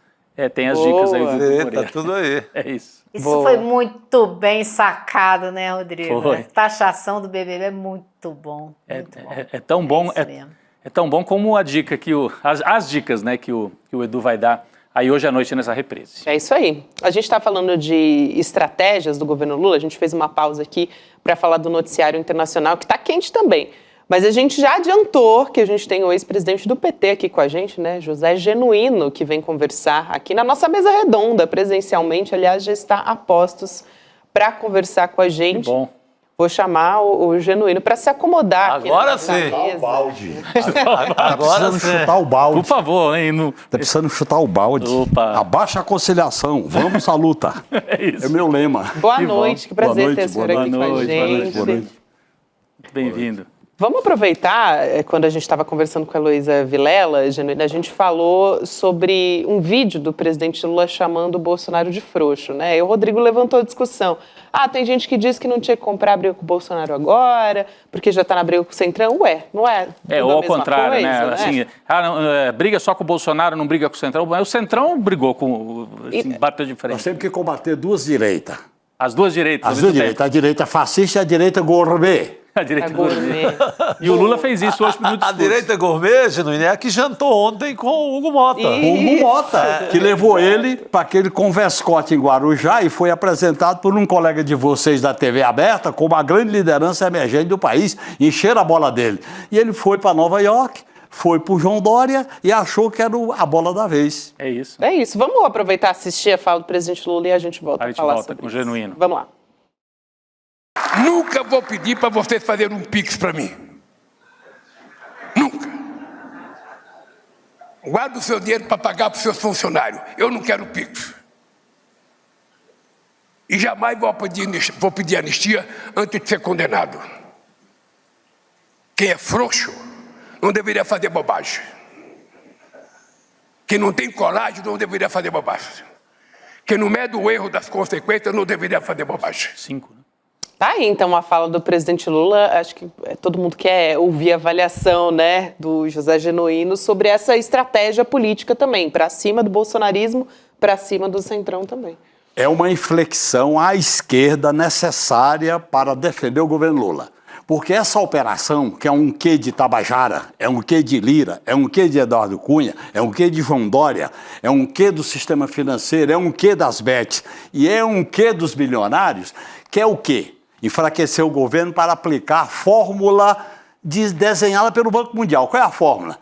Tem as dicas aí do Moreira. Tá tudo aí. É isso. Isso foi muito bem sacado, né, Rodrigo? Foi. A taxação do BBB é muito bom. Muito bom. É tão bom, isso mesmo. é tão bom como a dica que as dicas, né, que o Edu vai dar aí hoje à noite nessa reprise. É isso aí. A gente está falando de estratégias do governo Lula, a gente fez uma pausa aqui para falar do noticiário internacional, que está quente também. Mas a gente já adiantou que a gente tem o ex-presidente do PT aqui com a gente, né, José Genuíno, que vem conversar aqui na nossa mesa redonda, presencialmente. Aliás, já está a postos para conversar com a gente. Que bom. Vou chamar o Genuíno para se acomodar aqui Agora na nossa sim. mesa. O balde. Agora Precisando sim. chutar o balde. Por favor, hein? Tá precisando chutar o balde. Opa. Abaixa a conciliação. Vamos à luta. É isso. É meu lema. Boa noite, que prazer Boa noite, ter a senhora boa aqui com a noite, boa gente. noite, boa noite. Muito bem-vindo. Vamos aproveitar, quando a gente estava conversando com a Heloísa Vilela, Genuíno, a gente falou sobre um vídeo do presidente Lula chamando o Bolsonaro de frouxo, né? E o Rodrigo levantou a discussão. Tem gente que diz que não tinha que comprar briga com o Bolsonaro agora, porque já está na briga com o Centrão. Ué, não é? Ou ao tudo a mesma contrário, coisa, né? Assim, briga só com o Bolsonaro, não briga com o Centrão. Mas o Centrão brigou com, assim, bateu de Nós frente. temos que combater duas direitas. As duas direitas. As duas direitas. A direita fascista e a direita gourmet. A direita gourmet. E o Lula fez isso hoje no A discurso. direita gourmet, Genuíno, é a que jantou ontem com o Hugo Mota. Ih. O Hugo Mota, que levou ele para aquele converscote em Guarujá e foi apresentado por um colega de vocês da TV aberta como a grande liderança emergente do país. Encheram a bola dele. E ele foi para Nova York, foi para o João Dória e achou que era a bola da vez. É isso. É isso. Vamos aproveitar e assistir a fala do presidente Lula e a gente volta A a gente falar volta sobre com o isso. Genuíno. Vamos lá. Nunca vou pedir para vocês fazerem um pix para mim. Nunca. Guarda o seu dinheiro para pagar para os seus funcionários. Eu não quero pix. E jamais vou pedir anistia antes de ser condenado. Quem é frouxo não deveria fazer bobagem. Quem não tem coragem não deveria fazer bobagem. Quem não mede o erro das consequências não deveria fazer bobagem. 5, né? Tá aí, então, a fala do presidente Lula. Acho que todo mundo quer ouvir a avaliação, né, do José Genuíno sobre essa estratégia política também, para cima do bolsonarismo, para cima do Centrão também. É uma inflexão à esquerda necessária para defender o governo Lula. Porque essa operação, que é um quê de Tabajara, é um quê de Lira, é um quê de Eduardo Cunha, é um quê de João Dória, é um quê do sistema financeiro, é um quê das bets e é um quê dos bilionários, que é o quê? Enfraquecer o governo para aplicar a fórmula desenhada pelo Banco Mundial. Qual é a fórmula?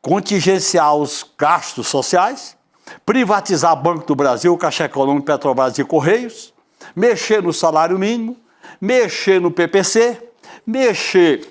Contingenciar os gastos sociais, privatizar Banco do Brasil, Caixa Econômica, Petrobras e Correios, mexer no salário mínimo, mexer no PPC, mexer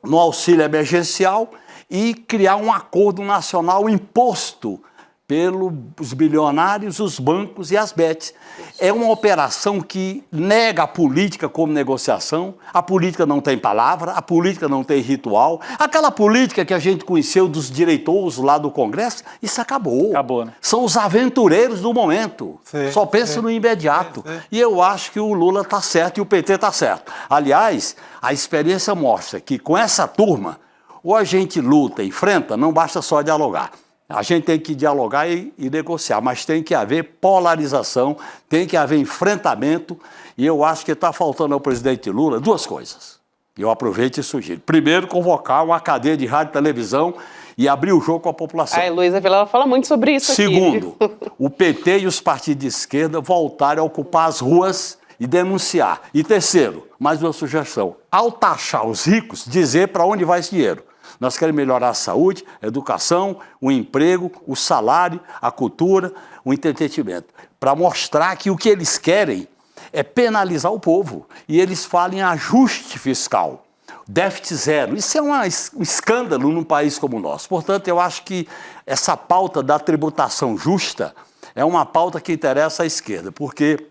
no auxílio emergencial e criar um acordo nacional imposto pelos bilionários, os bancos e as bets. É uma operação que nega a política como negociação, a política não tem palavra, a política não tem ritual. Aquela política que a gente conheceu dos direitores lá do Congresso, isso acabou. Acabou, né? São os aventureiros do momento. Sim, Só pensam no imediato. E eu acho que o Lula está certo e o PT está certo. Aliás, a experiência mostra que com essa turma, ou a gente luta, enfrenta, não basta só dialogar. A gente tem que dialogar e negociar, mas tem que haver polarização, tem que haver enfrentamento, e eu acho que está faltando ao presidente Lula duas coisas. Eu aproveito e sugiro. Primeiro, convocar uma cadeia de rádio e televisão e abrir o jogo com a população. A Heloísa Vilela fala muito sobre isso aqui. Segundo, o PT e os partidos de esquerda voltarem a ocupar as ruas e denunciar. E terceiro, mais uma sugestão, ao taxar os ricos, dizer para onde vai esse dinheiro. Nós queremos melhorar a saúde, a educação, o emprego, o salário, a cultura, o entretenimento. Para mostrar que o que eles querem é penalizar o povo. E eles falam em ajuste fiscal, déficit zero. Isso é um escândalo num país como o nosso. Portanto, eu acho que essa pauta da tributação justa é uma pauta que interessa à esquerda. Porque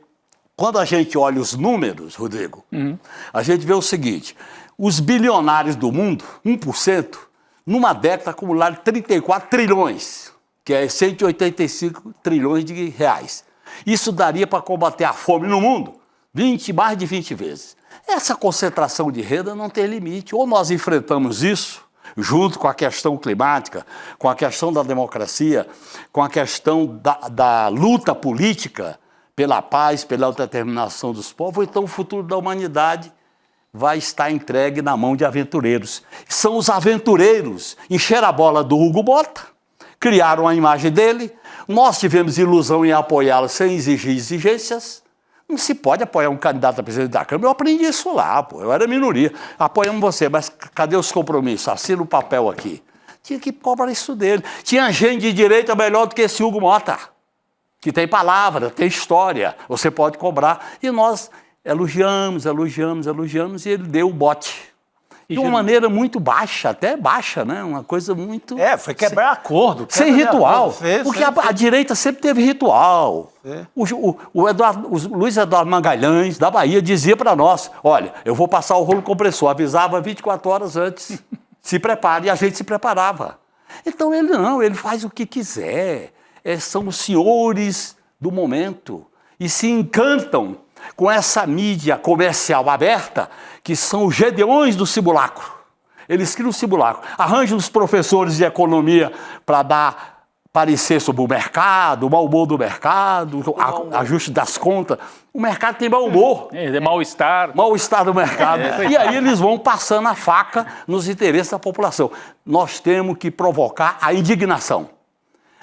quando a gente olha os números, Rodrigo, a gente vê o seguinte... Os bilionários do mundo, 1%, numa década acumularam 34 trilhões, que é 185 trilhões de reais. Isso daria para combater a fome no mundo mais de 20 vezes. Essa concentração de renda não tem limite. Ou nós enfrentamos isso, junto com a questão climática, com a questão da democracia, com a questão da luta política pela paz, pela autodeterminação dos povos, ou então o futuro da humanidade vai estar entregue na mão de aventureiros. São os aventureiros, encheram a bola do Hugo Botta, criaram a imagem dele, nós tivemos ilusão em apoiá-lo sem exigir exigências. Não se pode apoiar um candidato a presidente da Câmara, eu aprendi isso lá, pô. Eu era minoria. Apoiamos você, mas cadê os compromissos? Assina o papel aqui. Tinha que cobrar isso dele. Tinha gente de direita melhor do que esse Hugo Botta, que tem palavra, tem história, você pode cobrar. E nós... elogiamos, e ele deu o bote. De uma maneira muito baixa, até baixa, né? Uma coisa muito... Foi quebrar acordo. Sem ritual. Fez, porque a direita sempre teve ritual. O Luiz Eduardo Magalhães, da Bahia, dizia para nós, olha, eu vou passar o rolo compressor, avisava 24 horas antes, se prepare, e a gente se preparava. Então ele não, ele faz o que quiser. São os senhores do momento e se encantam com essa mídia comercial aberta, que são os gedeões do simulacro. Eles criam um simulacro, arranjam os professores de economia para dar parecer sobre o mercado, o mau humor do mercado, ajuste das contas. O mercado tem mau humor. É mal-estar. Mal-estar do mercado. E aí eles vão passando a faca nos interesses da população. Nós temos que provocar a indignação.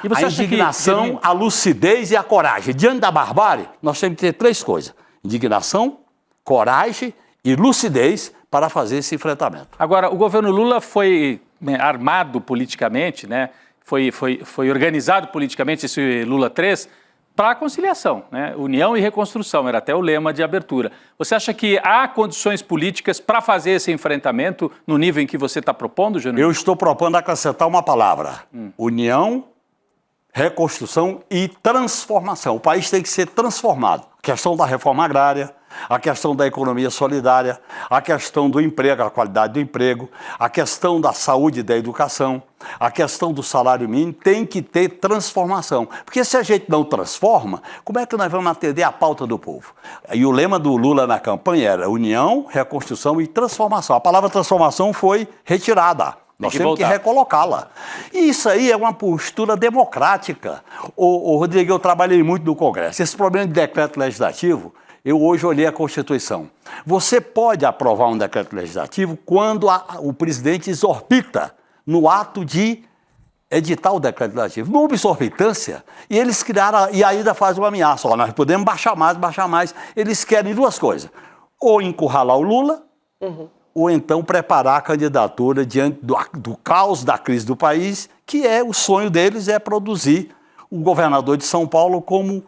E você a acha indignação, a lucidez e a coragem. Diante da barbárie, nós temos que ter três coisas. Indignação, coragem e lucidez para fazer esse enfrentamento. Agora, o governo Lula foi armado politicamente, né? Foi organizado politicamente, esse Lula 3, para a conciliação, né? União e reconstrução, era até o lema de abertura. Você acha que há condições políticas para fazer esse enfrentamento no nível em que você está propondo, Genuíno? Eu estou propondo acrescentar uma palavra. União, reconstrução e transformação. O país tem que ser transformado. A questão da reforma agrária, a questão da economia solidária, a questão do emprego, a qualidade do emprego, a questão da saúde e da educação, a questão do salário mínimo, tem que ter transformação. Porque se a gente não transforma, como é que nós vamos atender a pauta do povo? E o lema do Lula na campanha era união, reconstrução e transformação. A palavra transformação foi retirada. Nós temos que recolocá-la. E isso aí é uma postura democrática. Rodrigo, eu trabalhei muito no Congresso. Esse problema de decreto legislativo, eu hoje olhei a Constituição. Você pode aprovar um decreto legislativo quando o presidente exorbita no ato de editar o decreto legislativo. Não houve exorbitância, e eles criaram, e ainda fazem uma ameaça. Ó, nós podemos baixar mais. Eles querem duas coisas. Ou encurralar o Lula, ou então preparar a candidatura diante do caos da crise do país, que é o sonho deles, é produzir o governador de São Paulo como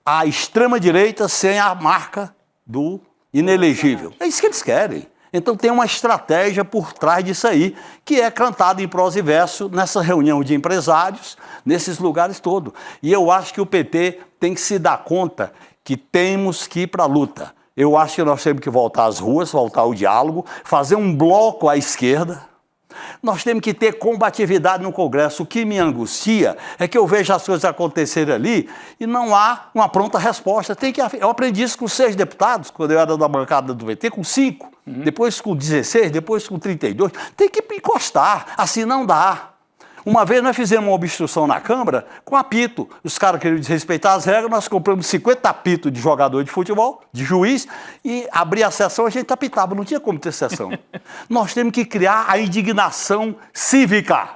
a extrema-direita sem a marca do inelegível. É isso que eles querem. Então tem uma estratégia por trás disso aí, que é cantada em prosa e verso nessa reunião de empresários, nesses lugares todos. E eu acho que o PT tem que se dar conta que temos que ir para a luta. Eu acho que nós temos que voltar às ruas, voltar ao diálogo, fazer um bloco à esquerda. Nós temos que ter combatividade no Congresso. O que me angustia é que eu vejo as coisas acontecerem ali e não há uma pronta resposta. Eu aprendi isso com 6 deputados, quando eu era da bancada do PT, com 5, depois com 16, depois com 32. Tem que encostar, assim não dá. Uma vez nós fizemos uma obstrução na Câmara com apito. Os caras queriam desrespeitar as regras, nós compramos 50 apitos de jogador de futebol, de juiz, e abria a sessão, a gente apitava, não tinha como ter sessão. Nós temos que criar a indignação cívica,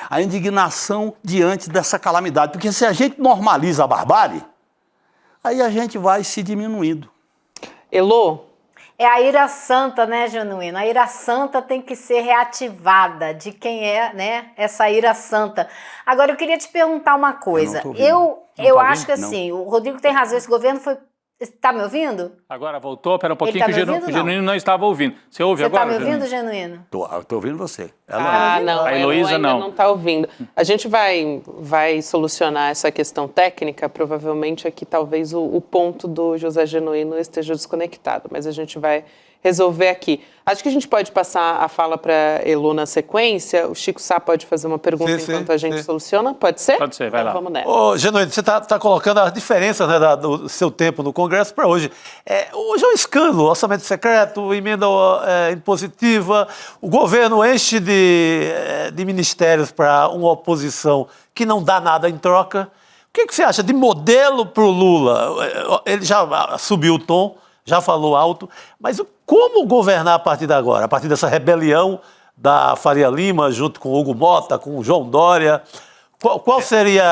a indignação diante dessa calamidade, porque se a gente normaliza a barbárie, aí a gente vai se diminuindo. Elô? É a ira santa, né, Genuíno? A ira santa tem que ser reativada de quem é, né, essa ira santa. Agora, eu queria te perguntar uma coisa. Eu acho que assim, o Rodrigo tem razão, esse governo foi... Está me ouvindo? Agora voltou, pera um pouquinho, Ele tá que me o ouvindo, Genuíno não estava ouvindo. Você ouve Você agora? está me ouvindo, Genuíno? Estou ouvindo você. Não, A Heloísa ainda não. não está ouvindo. A gente vai solucionar essa questão técnica, provavelmente aqui talvez o ponto do José Genuíno esteja desconectado, mas a gente vai resolver aqui. Acho que a gente pode passar a fala para Elô na sequência. O Chico Sá pode fazer uma pergunta enquanto a gente soluciona? Pode ser? Pode ser, vai lá. Vamos nessa. Ô, Genuíno, você está colocando as diferenças, né, do seu tempo no Congresso para hoje. Hoje é um escândalo, orçamento secreto, emenda impositiva, o governo enche de ministérios para uma oposição que não dá nada em troca. O que você acha de modelo para o Lula? Ele já subiu o tom, já falou alto, mas como governar a partir de agora? A partir dessa rebelião da Faria Lima, junto com o Hugo Mota, com o João Dória, qual seria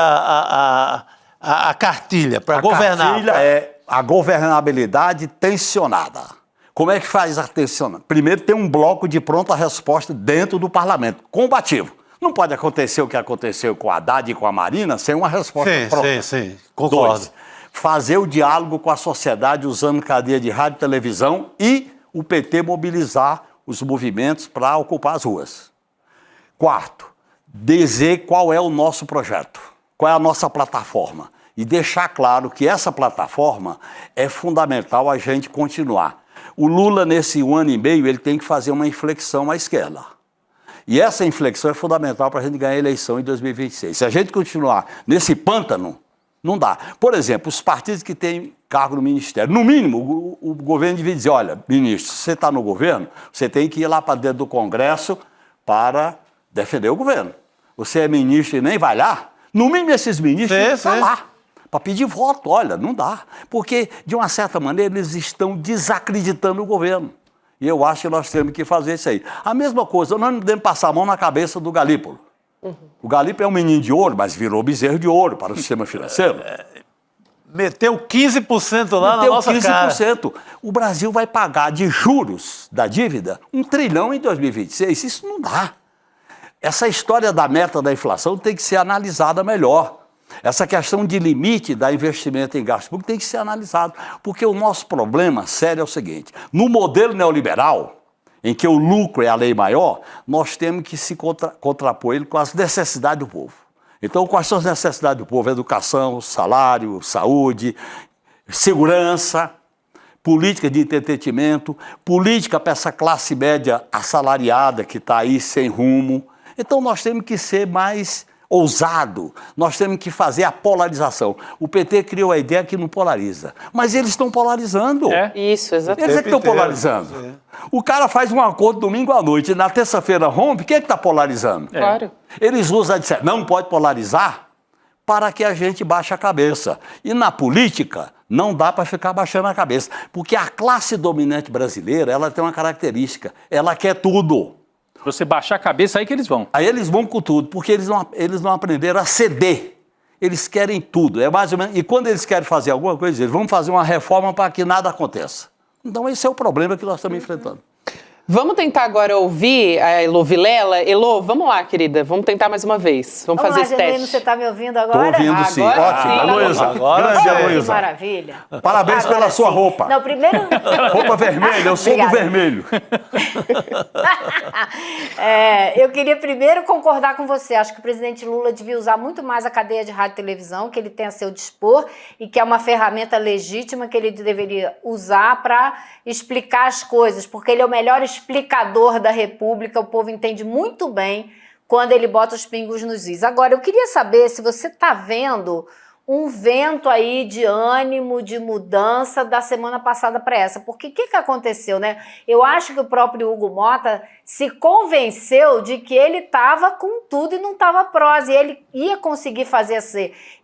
a cartilha para governar? A cartilha é a governabilidade tensionada. Como é que faz a tensionada? Primeiro tem um bloco de pronta resposta dentro do parlamento, combativo. Não pode acontecer o que aconteceu com a Haddad e com a Marina sem uma resposta pronta. Sim, concordo. 2, fazer o diálogo com a sociedade usando cadeia de rádio e televisão e o PT mobilizar os movimentos para ocupar as ruas. 4, dizer qual é o nosso projeto, qual é a nossa plataforma e deixar claro que essa plataforma é fundamental a gente continuar. O Lula, nesse 1 ano e meio, ele tem que fazer uma inflexão à esquerda. E essa inflexão é fundamental para a gente ganhar a eleição em 2026. Se a gente continuar nesse pântano, não dá. Por exemplo, os partidos que têm cargo no ministério, no mínimo, o governo devia dizer, olha, ministro, você está no governo, você tem que ir lá para dentro do Congresso para defender o governo. Você é ministro e nem vai lá, no mínimo esses ministros têm que estar lá para pedir voto. Olha, não dá. Porque, de uma certa maneira, eles estão desacreditando o governo. E eu acho que nós temos que fazer isso aí. A mesma coisa, nós não podemos passar a mão na cabeça do Galípolo. O Galípolo é um menino de ouro, mas virou bezerro de ouro para o sistema financeiro. Meteu 15% lá na nossa 15%. Cara. O Brasil vai pagar de juros da dívida 1 trilhão em 2026. Isso não dá. Essa história da meta da inflação tem que ser analisada melhor. Essa questão de limite da investimento em gasto público tem que ser analisado. Porque o nosso problema sério é o seguinte: no modelo neoliberal, em que o lucro é a lei maior, nós temos que se contrapor ele com as necessidades do povo. Então, quais são as necessidades do povo? Educação, salário, saúde, segurança, política de entretenimento, política para essa classe média assalariada que está aí sem rumo. Então, nós temos que ser mais ousado, nós temos que fazer a polarização. O PT criou a ideia que não polariza, mas eles estão polarizando. Isso, exatamente. Eles é que estão polarizando. O cara faz um acordo domingo à noite e na terça-feira rompe, quem é que está polarizando? Claro. Eles usam a não pode polarizar para que a gente baixe a cabeça. E na política não dá para ficar baixando a cabeça, porque a classe dominante brasileira, ela tem uma característica, ela quer tudo. Você baixar a cabeça, aí que eles vão. Aí eles vão com tudo, porque eles não aprenderam a ceder. Eles querem tudo. É mais ou menos, e quando eles querem fazer alguma coisa, eles vão fazer uma reforma para que nada aconteça. Então esse é o problema que nós estamos enfrentando. Vamos tentar agora ouvir a Elô Vilela. Elô, vamos lá, querida. Vamos tentar mais uma vez. Vamos fazer esse Genuíno, teste. você está me ouvindo agora? Estou ouvindo, sim. Agora Ótimo. sim. Heloísa, Agora grande sim. Que Heloísa. maravilha. Parabéns Agora pela sua sim. roupa. Não, primeiro... Roupa vermelha, eu sou do Obrigada. vermelho. Eu queria primeiro concordar com você. Acho que o presidente Lula devia usar muito mais a cadeia de rádio e televisão, que ele tem a seu dispor e que é uma ferramenta legítima que ele deveria usar para explicar as coisas, porque ele é o melhor explicador da República, o povo entende muito bem quando ele bota os pingos nos is. Agora, eu queria saber se você está vendo um vento aí de ânimo, de mudança da semana passada para essa. Porque o que aconteceu, né? Eu acho que o próprio Hugo Mota se convenceu de que ele estava com tudo e não estava prós. E ele ia conseguir fazer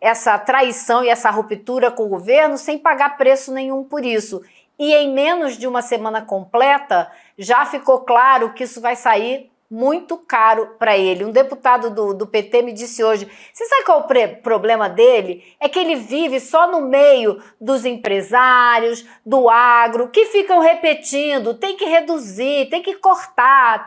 essa traição e essa ruptura com o governo sem pagar preço nenhum por isso. E em menos de uma semana completa, já ficou claro que isso vai sair muito caro para ele. Um deputado do PT me disse hoje, você sabe qual é o problema dele? É que ele vive só no meio dos empresários, do agro, que ficam repetindo, tem que reduzir, tem que cortar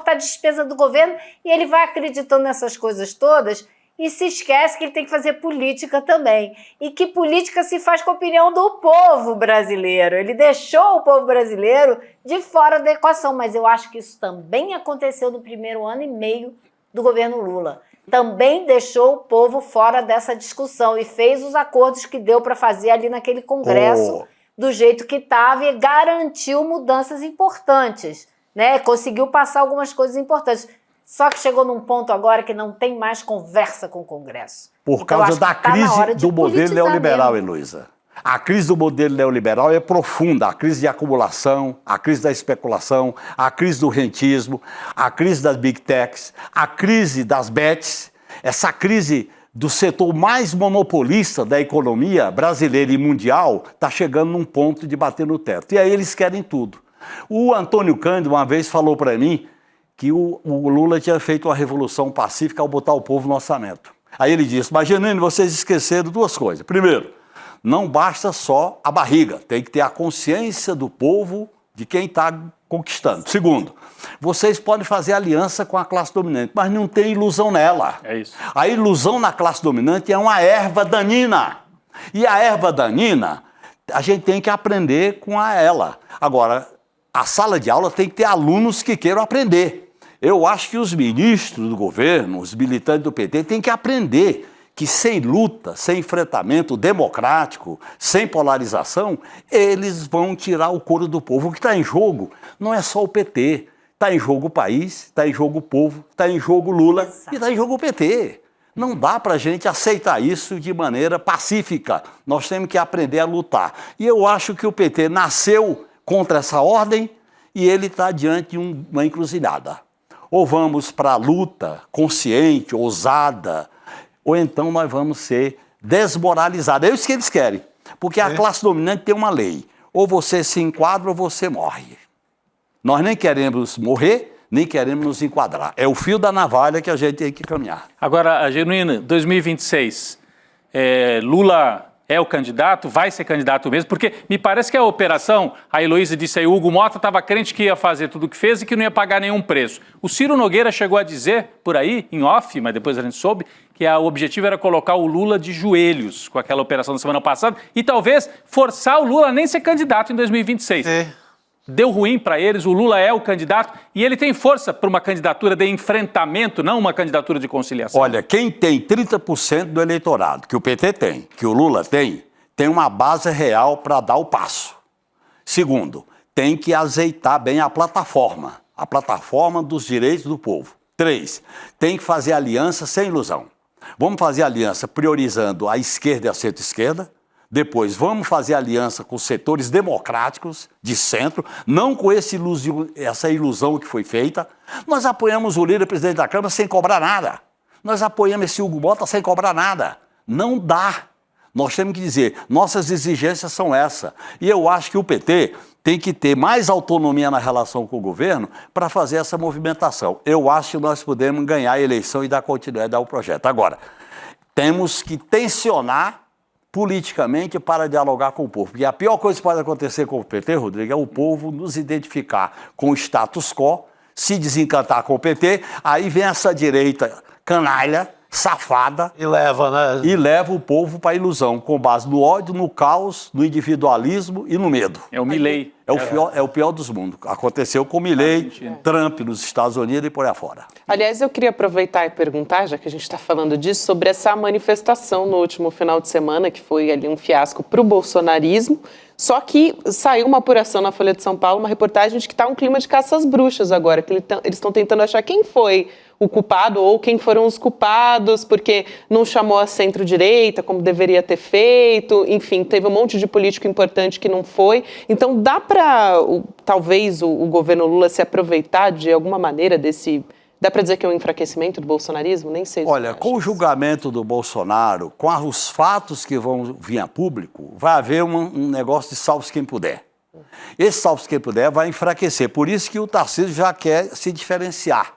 a despesa do governo, e ele vai acreditando nessas coisas todas e se esquece que ele tem que fazer política também. E que política se faz com a opinião do povo brasileiro. Ele deixou o povo brasileiro de fora da equação, mas eu acho que isso também aconteceu no primeiro ano e meio do governo Lula. Também deixou o povo fora dessa discussão e fez os acordos que deu para fazer ali naquele Congresso do jeito que estava e garantiu mudanças importantes, né? Conseguiu passar algumas coisas importantes. Só que chegou num ponto agora que não tem mais conversa com o Congresso. Por Então, causa acho da que tá na crise hora de do modelo politizar neoliberal, mesmo. Heloísa. A crise do modelo neoliberal é profunda. A crise de acumulação, a crise da especulação, a crise do rentismo, a crise das big techs, a crise das bets, essa crise do setor mais monopolista da economia brasileira e mundial está chegando num ponto de bater no teto. E aí eles querem tudo. O Antônio Cândido uma vez falou para mim que o Lula tinha feito uma revolução pacífica ao botar o povo no orçamento. Aí ele disse, mas Genuíno, vocês esqueceram duas coisas. Primeiro, não basta só a barriga, tem que ter a consciência do povo de quem está conquistando. Segundo, vocês podem fazer aliança com a classe dominante, mas não tem ilusão nela. É isso. A ilusão na classe dominante é uma erva danina. E a erva danina, a gente tem que aprender com ela. Agora, a sala de aula tem que ter alunos que queiram aprender. Eu acho que os ministros do governo, os militantes do PT, têm que aprender que sem luta, sem enfrentamento democrático, sem polarização, eles vão tirar o couro do povo. O que está em jogo não é só o PT. Está em jogo o país, está em jogo o povo, está em jogo Lula e está em jogo o PT. Não dá para a gente aceitar isso de maneira pacífica. Nós temos que aprender a lutar. E eu acho que o PT nasceu contra essa ordem e ele está diante de uma encruzilhada. Ou vamos para a luta consciente, ousada, ou então nós vamos ser desmoralizados. É isso que eles querem, porque a classe dominante tem uma lei. Ou você se enquadra ou você morre. Nós nem queremos morrer, nem queremos nos enquadrar. É o fio da navalha que a gente tem que caminhar. Agora, a Genuína, 2026, Lula é o candidato, vai ser candidato mesmo, porque me parece que a operação, a Heloísa disse aí, o Hugo Mota estava crente que ia fazer tudo o que fez e que não ia pagar nenhum preço. O Ciro Nogueira chegou a dizer, por aí, em off, mas depois a gente soube, que o objetivo era colocar o Lula de joelhos com aquela operação da semana passada e talvez forçar o Lula a nem ser candidato em 2026. Deu ruim para eles, o Lula é o candidato e ele tem força para uma candidatura de enfrentamento, não uma candidatura de conciliação. Olha, quem tem 30% do eleitorado, que o PT tem, que o Lula tem uma base real para dar o passo. Segundo, tem que azeitar bem a plataforma dos direitos do povo. 3, tem que fazer aliança sem ilusão. Vamos fazer aliança priorizando a esquerda e a centro-esquerda. Depois, vamos fazer aliança com os setores democráticos de centro, não com essa ilusão que foi feita. Nós apoiamos o líder presidente da Câmara sem cobrar nada. Nós apoiamos esse Hugo Mota sem cobrar nada. Não dá. Nós temos que dizer, nossas exigências são essas. E eu acho que o PT tem que ter mais autonomia na relação com o governo para fazer essa movimentação. Eu acho que nós podemos ganhar a eleição e dar continuidade ao projeto. Agora, temos que tensionar politicamente para dialogar com o povo. Porque a pior coisa que pode acontecer com o PT, Rodrigo, é o povo nos identificar com o status quo, se desencantar com o PT, aí vem essa direita canalha, safada, E leva, né? e leva o povo para a ilusão, com base no ódio, no caos, no individualismo e no medo. É o Milei. É o pior dos mundos. Aconteceu com Milei, Trump nos Estados Unidos e por aí afora. Aliás, eu queria aproveitar e perguntar, já que a gente está falando disso, sobre essa manifestação no último final de semana, que foi ali um fiasco para o bolsonarismo. Só que saiu uma apuração na Folha de São Paulo, uma reportagem de que está um clima de caça às bruxas agora, que eles estão tentando achar quem foi o culpado ou quem foram os culpados, porque não chamou a centro-direita como deveria ter feito, enfim, teve um monte de político importante que não foi. Então dá para, talvez, o governo Lula se aproveitar de alguma maneira desse... Dá para dizer que é um enfraquecimento do bolsonarismo? Nem sei. Olha, com o julgamento do Bolsonaro, com os fatos que vão vir a público, vai haver um negócio de salve quem puder. Esse salve quem puder vai enfraquecer. Por isso que o Tarcísio já quer se diferenciar.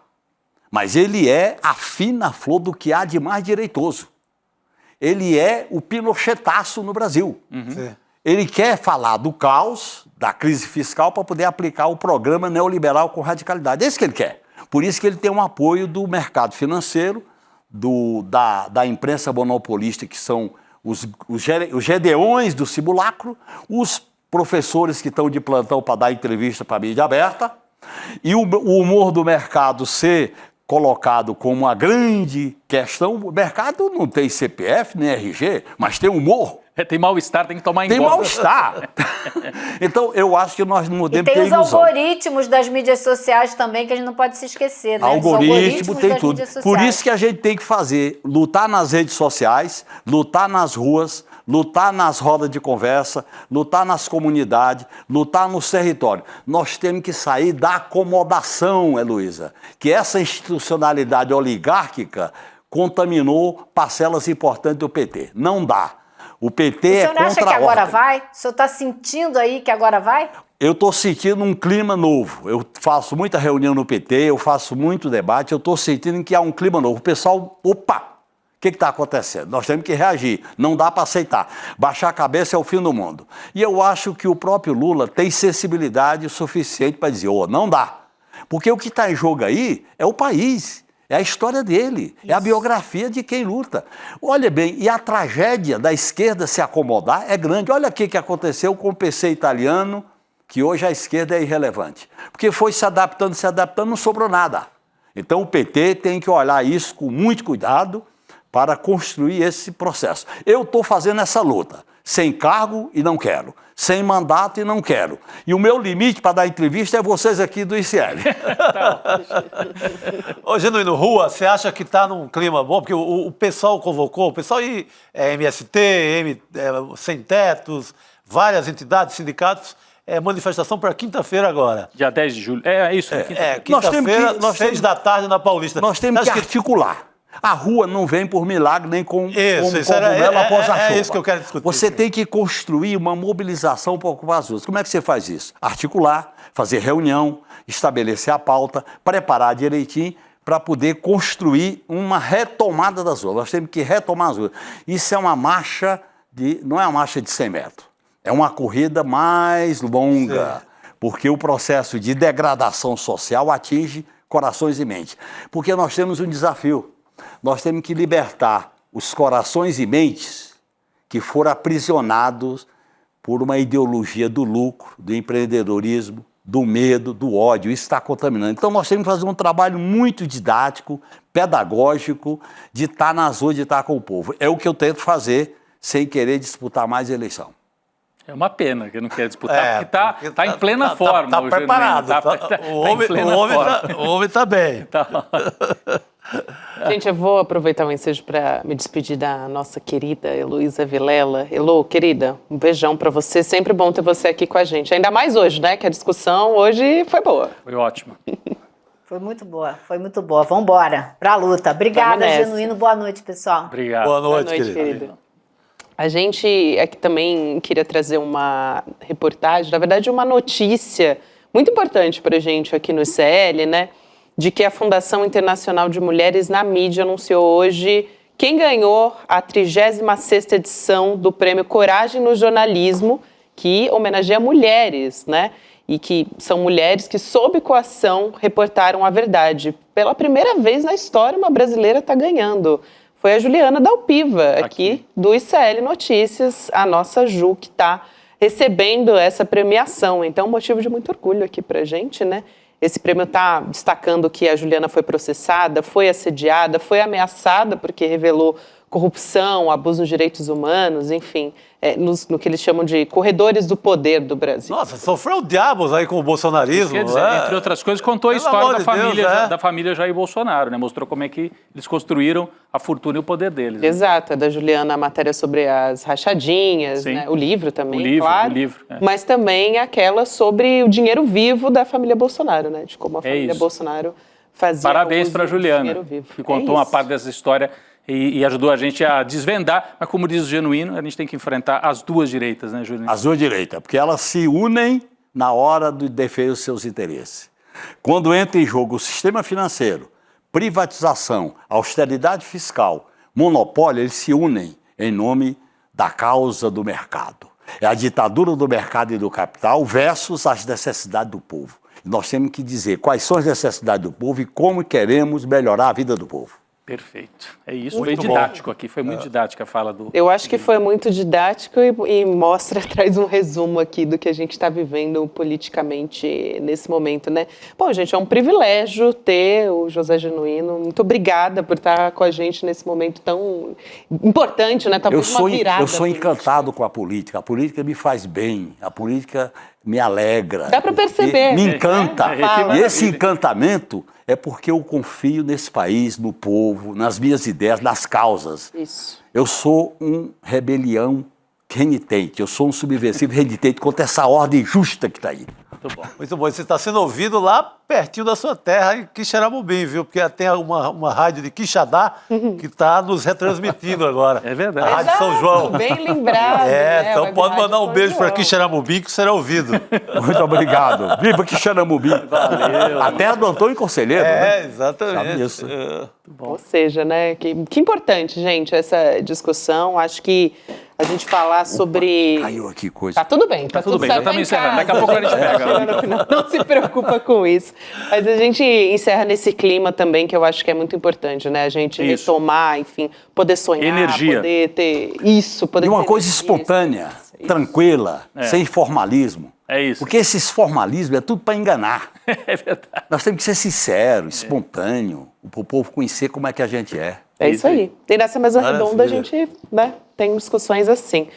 Mas ele é a fina flor do que há de mais direitoso. Ele é o pinochetaço no Brasil. Ele quer falar do caos, da crise fiscal, para poder aplicar o programa neoliberal com radicalidade. É isso que ele quer. Por isso que ele tem um apoio do mercado financeiro, da imprensa monopolista, que são os gedeões do simulacro, os professores que estão de plantão para dar entrevista para a mídia aberta, e o humor do mercado ser colocado como uma grande questão. O mercado não tem CPF nem RG, mas tem humor. Tem mal-estar, tem que tomar em conta. Tem mal-estar. Então, eu acho que nós não podemos ter E tem os ilusão. algoritmos das mídias sociais também, que a gente não pode se esquecer, né? Algoritmo tem das tudo. mídias Por sociais. isso que a gente tem que fazer, lutar nas redes sociais, lutar nas ruas, lutar nas rodas de conversa, lutar nas comunidades, lutar nos territórios. Nós temos que sair da acomodação, Heloísa, que essa institucionalidade oligárquica contaminou parcelas importantes do PT. Não dá. O PT O é senhor não acha contra que a agora ordem. vai? O senhor está sentindo aí que agora vai? Eu estou sentindo um clima novo. Eu faço muita reunião no PT, eu faço muito debate, eu estou sentindo que há um clima novo. O pessoal, opa, o que está acontecendo? Nós temos que reagir, não dá para aceitar. Baixar a cabeça é o fim do mundo. E eu acho que o próprio Lula tem sensibilidade suficiente para dizer, não dá. Porque o que está em jogo aí é o país. É a história dele, é a biografia de quem luta. Olha bem, e a tragédia da esquerda se acomodar é grande. Olha o que aconteceu com o PC italiano, que hoje a esquerda é irrelevante. Porque foi se adaptando, não sobrou nada. Então o PT tem que olhar isso com muito cuidado para construir esse processo. Eu estou fazendo essa luta, sem cargo e não quero, sem mandato e não quero. E o meu limite para dar entrevista é vocês aqui do ICL. Ô, Genuíno, Rua, você acha que está num clima bom? Porque o pessoal convocou, o pessoal aí, MST, Sem Tetos, várias entidades, sindicatos, manifestação para quinta-feira agora. Dia 10 de julho. É isso. Quinta-feira, 6 da tarde na Paulista. Nós temos que articular. A rua não vem por milagre nem com cogumelo após a chuva. É isso que eu quero discutir. Você tem que construir uma mobilização para ocupar as ruas. Como é que você faz isso? Articular, fazer reunião, estabelecer a pauta, preparar direitinho para poder construir uma retomada das ruas. Nós temos que retomar as ruas. Isso é uma marcha não é uma marcha de 100 metros. É uma corrida mais longa, porque o processo de degradação social atinge corações e mentes. Porque nós temos um desafio. Nós temos que libertar os corações e mentes que foram aprisionados por uma ideologia do lucro, do empreendedorismo, do medo, do ódio. Isso está contaminando. Então nós temos que fazer um trabalho muito didático, pedagógico, de estar nas ruas, de estar com o povo. É o que eu tento fazer sem querer disputar mais eleição. É uma pena que eu não quero disputar, porque está em plena forma. Está preparado. O homem está bem. Gente, eu vou aproveitar o ensejo para me despedir da nossa querida Heloísa Vilela. Elô, querida, um beijão para você. Sempre bom ter você aqui com a gente. Ainda mais hoje, né? Que a discussão hoje foi boa. Foi ótima. Foi muito boa, foi muito boa. Vamos embora para a luta. Obrigada, Genuíno. Boa noite, pessoal. Obrigado. Boa noite, querida. A gente aqui também queria trazer uma reportagem, na verdade uma notícia muito importante para a gente aqui no ICL, né? De que a Fundação Internacional de Mulheres na Mídia anunciou hoje quem ganhou a 36ª edição do Prêmio Coragem no Jornalismo, que homenageia mulheres, né? E que são mulheres que, sob coação, reportaram a verdade. Pela primeira vez na história, uma brasileira está ganhando. Foi a Juliana Dalpiva, aqui do ICL Notícias, a nossa Ju, que está recebendo essa premiação. Então, motivo de muito orgulho aqui para a gente, né? Esse prêmio está destacando que a Juliana foi processada, foi assediada, foi ameaçada porque revelou corrupção, abuso nos direitos humanos, enfim, no que eles chamam de corredores do poder do Brasil. Nossa, sofreu diabos aí com o bolsonarismo. Quer dizer, entre outras coisas, contou a história da família Jair Bolsonaro, né? Mostrou como é que eles construíram a fortuna e o poder deles. Né? Exato, é da Juliana a matéria sobre as rachadinhas, né? O livro também, claro. O livro, mas também aquela sobre o dinheiro vivo da família Bolsonaro, né? De como a família Bolsonaro fazia Parabéns para a Juliana, dinheiro vivo. Que contou uma parte dessa história e ajudou a gente a desvendar, mas como diz o Genuíno, a gente tem que enfrentar as duas direitas, né, Juliano? As duas direitas, porque elas se unem na hora de defender os seus interesses. Quando entra em jogo o sistema financeiro, privatização, austeridade fiscal, monopólio, eles se unem em nome da causa do mercado. É a ditadura do mercado e do capital versus as necessidades do povo. Nós temos que dizer quais são as necessidades do povo e como queremos melhorar a vida do povo. Perfeito. É isso. Foi didático aqui, foi muito didática a fala do... Eu acho que foi muito didático e mostra, traz um resumo aqui do que a gente está vivendo politicamente nesse momento, né? Bom, gente, é um privilégio ter o José Genuíno. Muito obrigada por estar com a gente nesse momento tão importante, né? Talvez uma virada. Eu sou encantado com a política me faz bem, a política me alegra. Dá para perceber. Me encanta. E esse encantamento é porque eu confio nesse país, no povo, nas minhas ideias, nas causas. Isso. Eu sou um rebelião renitente, eu sou um subversivo renitente contra essa ordem justa que está aí. Muito bom. Muito bom. Você está sendo ouvido lá pertinho da sua terra, em Quixeramobim, viu? Porque tem uma rádio de Quixadá que está nos retransmitindo agora. É verdade. A Rádio São João. Bem lembrado. Então pode mandar um beijo para Quixeramobim que será ouvido. Muito obrigado. Viva Quixeramobim. Valeu. A terra do Antônio Conselheiro, né? Exatamente. Sabe isso. Ou seja, né? Que importante, gente, essa discussão. Acho que a gente falar sobre... Caiu aqui coisa. Tá tudo bem, Tá tudo bem, já certo, estamos tá em encerrando. casa. Daqui a pouco a gente pega. No final. Não se preocupa com isso. Mas a gente encerra nesse clima também, que eu acho que é muito importante, né? A gente retomar, enfim, poder sonhar, energia. Poder ter isso, poder E uma ter coisa energia, espontânea, tranquila, sem formalismo. É isso. Porque esses formalismos é tudo para enganar. É verdade. Nós temos que ser sinceros, espontâneo, para o povo conhecer como é que a gente é. É isso aí. E nessa mesa Maravilha. redonda a gente, né, tem discussões assim.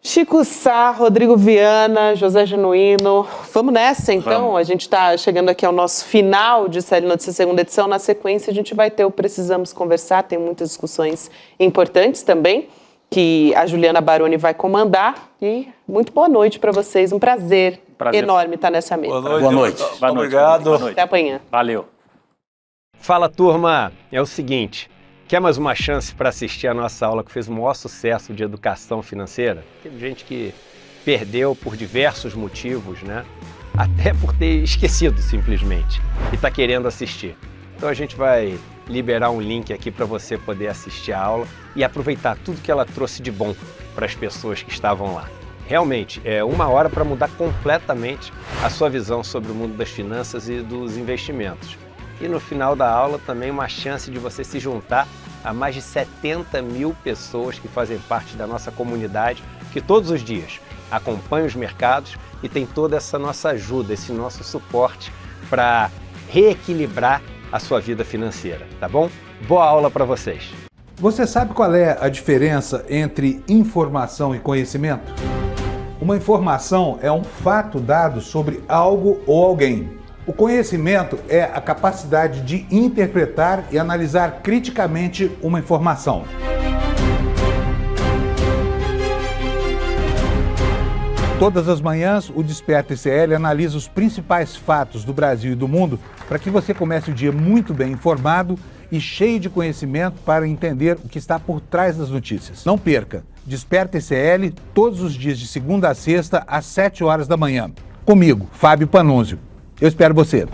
Chico Sá, Rodrigo Viana, José Genuíno. Vamos nessa, então? Vamos. A gente está chegando aqui ao nosso final de ICL Notícias segunda edição. Na sequência, a gente vai ter o Precisamos Conversar. Tem muitas discussões importantes também, que a Juliana Baroni vai comandar. E muito boa noite para vocês. Um prazer enorme estar nessa mesa. Boa noite. Obrigado. Até amanhã. Valeu. Fala, turma. É o seguinte, quer mais uma chance para assistir a nossa aula que fez o maior sucesso de educação financeira? Teve gente que perdeu por diversos motivos, né? Até por ter esquecido, simplesmente, e está querendo assistir. Então a gente vai liberar um link aqui para você poder assistir a aula e aproveitar tudo que ela trouxe de bom para as pessoas que estavam lá. Realmente, é uma hora para mudar completamente a sua visão sobre o mundo das finanças e dos investimentos. E no final da aula também uma chance de você se juntar a mais de 70 mil pessoas que fazem parte da nossa comunidade, que todos os dias acompanham os mercados e tem toda essa nossa ajuda, esse nosso suporte para reequilibrar a sua vida financeira, tá bom? Boa aula para vocês! Você sabe qual é a diferença entre informação e conhecimento? Uma informação é um fato dado sobre algo ou alguém. O conhecimento é a capacidade de interpretar e analisar criticamente uma informação. Todas as manhãs, o Desperta ICL analisa os principais fatos do Brasil e do mundo para que você comece o dia muito bem informado e cheio de conhecimento para entender o que está por trás das notícias. Não perca! Desperta ICL todos os dias de segunda a sexta às 7 horas da manhã. Comigo, Fábio Panunzio. Eu espero você.